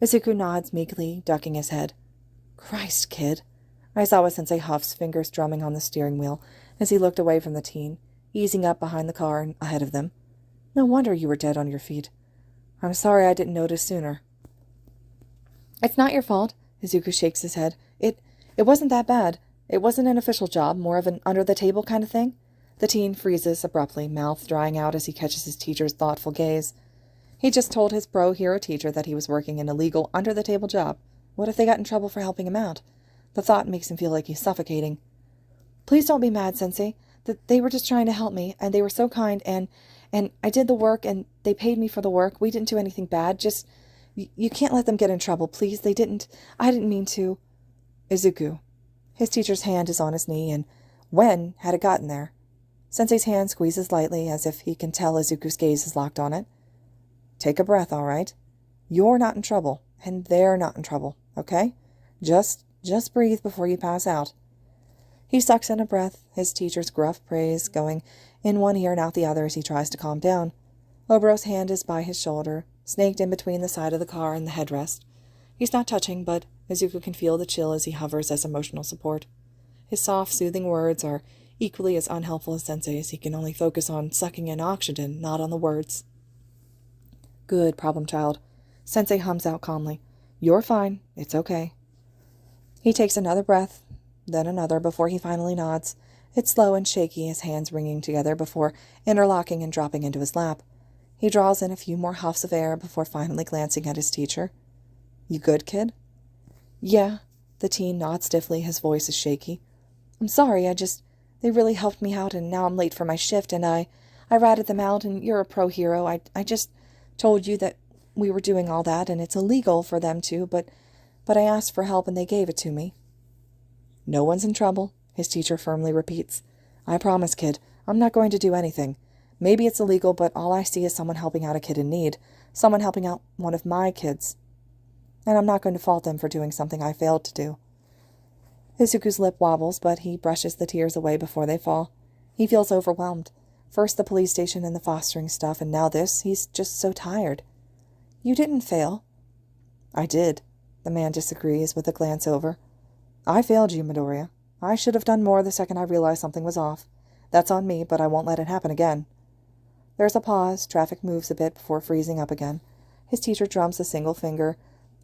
Speaker 1: Izuku nods meekly, ducking his head. Christ, kid. Aizawa-sensei huffs, fingers drumming on the steering wheel, as he looked away from the teen, easing up behind the car and ahead of them. No wonder you were dead on your feet. I'm sorry I didn't notice sooner. It's not your fault. Izuku shakes his head. It wasn't that bad. It wasn't an official job, more of an under-the-table kind of thing. The teen freezes abruptly, mouth drying out as he catches his teacher's thoughtful gaze. He just told his pro-hero teacher that he was working an illegal, under-the-table job. What if they got in trouble for helping him out? The thought makes him feel like he's suffocating. Please don't be mad, Sensei. They were just trying to help me, and they were so kind, and I did the work, and they paid me for the work. We didn't do anything bad. Just, you can't let them get in trouble, please. I didn't mean to. Izuku. His teacher's hand is on his knee, and when had it gotten there? Sensei's hand squeezes lightly, as if he can tell Izuku's gaze is locked on it. Take a breath, all right? You're not in trouble, and they're not in trouble, okay? Just breathe before you pass out. He sucks in a breath, his teacher's gruff praise going in one ear and out the other as he tries to calm down. Obero's hand is by his shoulder, snaked in between the side of the car and the headrest. He's not touching, but Izuku can feel the chill as he hovers as emotional support. His soft, soothing words are equally as unhelpful as Sensei's. He can only focus on sucking in oxygen, not on the words. Good, problem child. Sensei hums out calmly. You're fine. It's okay. He takes another breath, then another before he finally nods. It's slow and shaky, his hands wringing together before interlocking and dropping into his lap. He draws in a few more huffs of air before finally glancing at his teacher. You good, kid? Yeah. The teen nods stiffly, his voice is shaky. I'm sorry, they really helped me out, and now I'm late for my shift, and I ratted them out, and you're a pro-hero. I just told you that we were doing all that, and it's illegal for them to, but I asked for help, and they gave it to me. No one's in trouble, his teacher firmly repeats. I promise, kid, I'm not going to do anything. Maybe it's illegal, but all I see is someone helping out a kid in need, someone helping out one of my kids. And I'm not going to fault them for doing something I failed to do. Izuku's lip wobbles, but he brushes the tears away before they fall. He feels overwhelmed. First the police station and the fostering stuff, and now this. He's just so tired. You didn't fail. I did. The man disagrees with a glance over. I failed you, Midoriya. I should have done more the second I realized something was off. That's on me, but I won't let it happen again. There's a pause. Traffic moves a bit before freezing up again. His teacher drums a single finger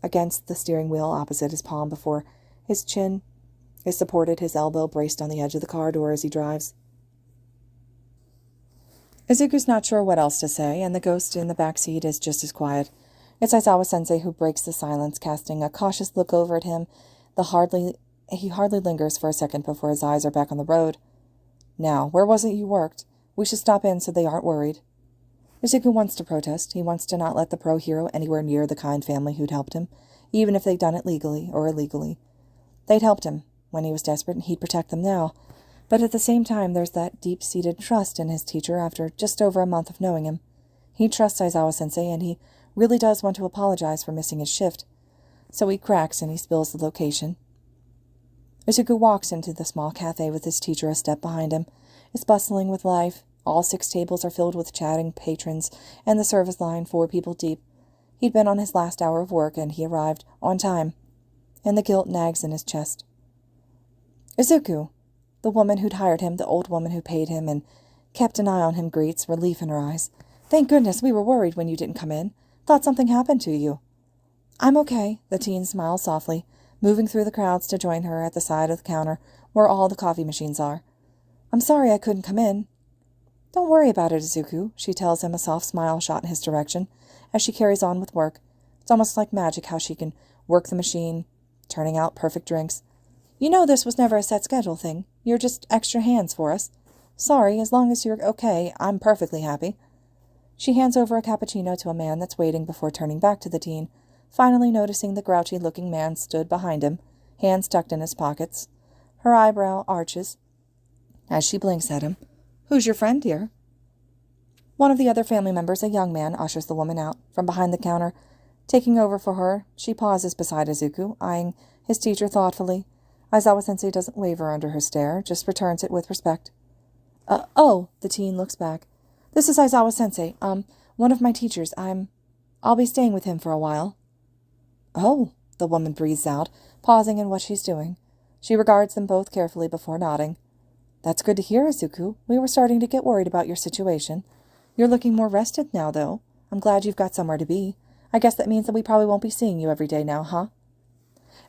Speaker 1: against the steering wheel opposite his palm before his chin is supported, his elbow braced on the edge of the car door as he drives. Izuku's not sure what else to say, and the ghost in the back seat is just as quiet. It's Aizawa-sensei who breaks the silence, casting a cautious look over at him. He hardly lingers for a second before his eyes are back on the road. Now, where was it you worked? We should stop in so they aren't worried. Izuku wants to protest. He wants to not let the pro-hero anywhere near the kind family who'd helped him, even if they'd done it legally or illegally. They'd helped him when he was desperate, and he'd protect them now. But at the same time, there's that deep-seated trust in his teacher after just over a month of knowing him. He trusts Aizawa-sensei, and he really does want to apologize for missing his shift. So he cracks and he spills the location. Izuku walks into the small cafe with his teacher a step behind him. It's bustling with life. All 6 tables are filled with chatting patrons, and the service line 4 people deep. He'd been on his last hour of work, and he arrived on time, and the guilt nags in his chest. Izuku! The woman who'd hired him, the old woman who paid him and kept an eye on him, greets, relief in her eyes. Thank goodness, we were worried when you didn't come in. Thought something happened to you. I'm okay, the teen smiles softly, moving through the crowds to join her at the side of the counter where all the coffee machines are. I'm sorry I couldn't come in. Don't worry about it, Izuku, she tells him, a soft smile shot in his direction, as she carries on with work. It's almost like magic how she can work the machine, turning out perfect drinks. You know this was never a set schedule thing. You're just extra hands for us. Sorry, as long as you're okay, I'm perfectly happy. She hands over a cappuccino to a man that's waiting before turning back to the teen, finally noticing the grouchy-looking man stood behind him, hands tucked in his pockets. Her eyebrow arches as she blinks at him. Who's your friend, dear? One of the other family members, a young man, ushers the woman out from behind the counter. Taking over for her, she pauses beside Izuku, eyeing his teacher thoughtfully. Aizawa-sensei doesn't waver under her stare, just returns it with respect. Oh, the teen looks back. This is Aizawa-sensei, one of my teachers. I'll be staying with him for a while. Oh, the woman breathes out, pausing in what she's doing. She regards them both carefully before nodding. That's good to hear, Izuku. We were starting to get worried about your situation. You're looking more rested now, though. I'm glad you've got somewhere to be. I guess that means that we probably won't be seeing you every day now, huh?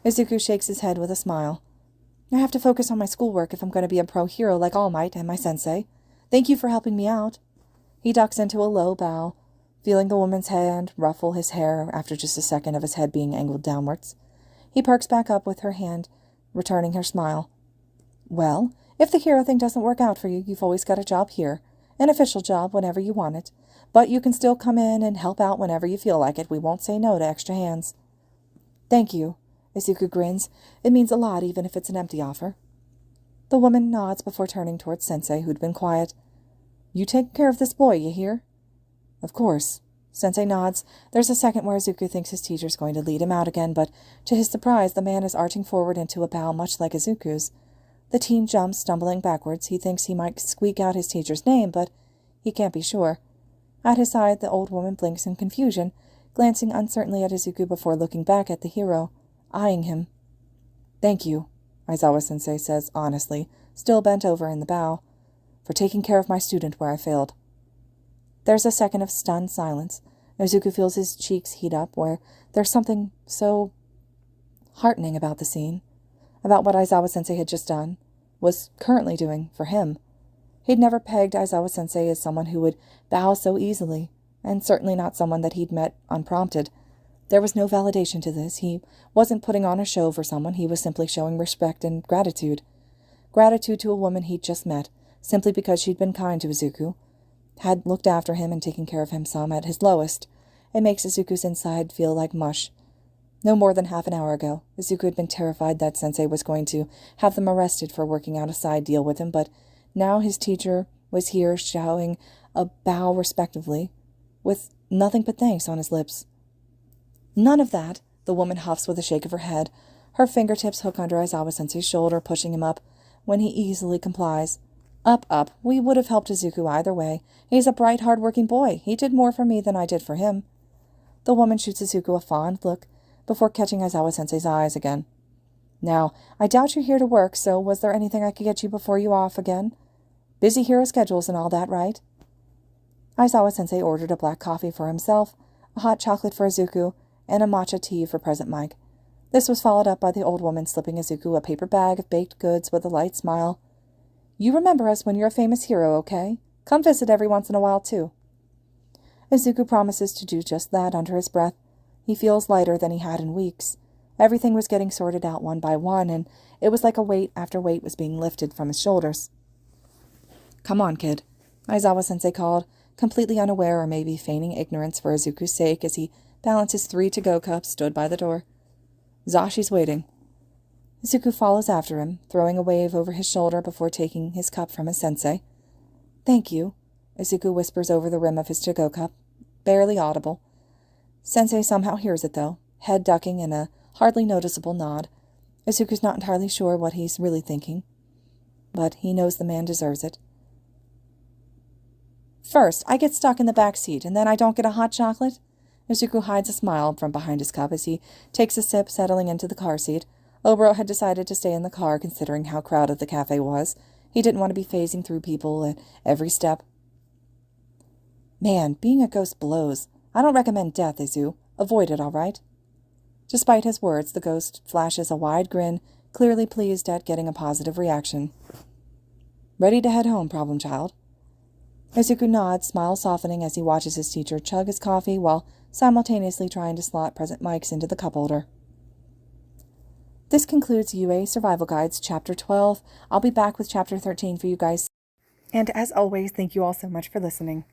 Speaker 1: Izuku shakes his head with a smile. I have to focus on my schoolwork if I'm going to be a pro hero like All Might and my sensei. Thank you for helping me out. He ducks into a low bow, feeling the woman's hand ruffle his hair after just a second of his head being angled downwards. He perks back up with her hand, returning her smile. Well, if the hero thing doesn't work out for you, you've always got a job here. An official job whenever you want it. But you can still come in and help out whenever you feel like it. We won't say no to extra hands. Thank you. Izuku grins. It means a lot, even if it's an empty offer. The woman nods before turning towards Sensei, who'd been quiet. You take care of this boy, you hear? Of course. Sensei nods. There's a second where Izuku thinks his teacher's going to lead him out again, but to his surprise, the man is arching forward into a bow much like Izuku's. The teen jumps, stumbling backwards. He thinks he might squeak out his teacher's name, but he can't be sure. At his side, the old woman blinks in confusion, glancing uncertainly at Izuku before looking back at the hero, eyeing him. Thank you, Aizawa-sensei says honestly, still bent over in the bow, for taking care of my student where I failed. There's a second of stunned silence. Izuku feels his cheeks heat up, where there's something so heartening about the scene, about what Aizawa-sensei had just done, was currently doing for him. He'd never pegged Aizawa-sensei as someone who would bow so easily, and certainly not someone that he'd met unprompted. There was no validation to this. He wasn't putting on a show for someone. He was simply showing respect and gratitude. Gratitude to a woman he'd just met, simply because she'd been kind to Izuku, had looked after him and taken care of him some at his lowest. It makes Izuku's inside feel like mush. No more than half an hour ago, Izuku had been terrified that Sensei was going to have them arrested for working out a side deal with him, but now his teacher was here showing a bow respectively, with nothing but thanks on his lips. None of that, the woman huffs with a shake of her head. Her fingertips hook under Aizawa-sensei's shoulder, pushing him up, when he easily complies. Up, up. We would have helped Izuku either way. He's a bright, hard-working boy. He did more for me than I did for him. The woman shoots Izuku a fond look, before catching Aizawa-sensei's eyes again. Now, I doubt you're here to work, so was there anything I could get you before you off again? Busy hero schedules and all that, right? Aizawa-sensei ordered a black coffee for himself, a hot chocolate for Izuku, and a matcha tea for Present Mike. This was followed up by the old woman slipping Izuku a paper bag of baked goods with a light smile. You remember us when you're a famous hero, okay? Come visit every once in a while, too. Izuku promises to do just that under his breath. He feels lighter than he had in weeks. Everything was getting sorted out one by one, and it was like a weight after weight was being lifted from his shoulders. Come on, kid, Aizawa-sensei called, completely unaware or maybe feigning ignorance for Izuku's sake as he balanced his 3 to-go cups, stood by the door. Zashi's waiting. Izuku follows after him, throwing a wave over his shoulder before taking his cup from his sensei. Thank you, Izuku whispers over the rim of his to-go cup, barely audible. Sensei somehow hears it, though, head ducking in a hardly noticeable nod. Izuku's not entirely sure what he's really thinking, but he knows the man deserves it. First, I get stuck in the back seat, and then I don't get a hot chocolate? Izuku hides a smile from behind his cup as he takes a sip, settling into the car seat. Oboro had decided to stay in the car, considering how crowded the cafe was. He didn't want to be phasing through people at every step. Man, being a ghost blows. I don't recommend death, Izu. Avoid it, all right? Despite his words, the ghost flashes a wide grin, clearly pleased at getting a positive reaction. Ready to head home, problem child? Izuku nods, smile softening as he watches his teacher chug his coffee while simultaneously trying to slot present mics into the cup holder. This concludes Yuuei Survival Guides, Chapter 12. I'll be back with Chapter 13 for you guys. And as always, thank you all so much for listening.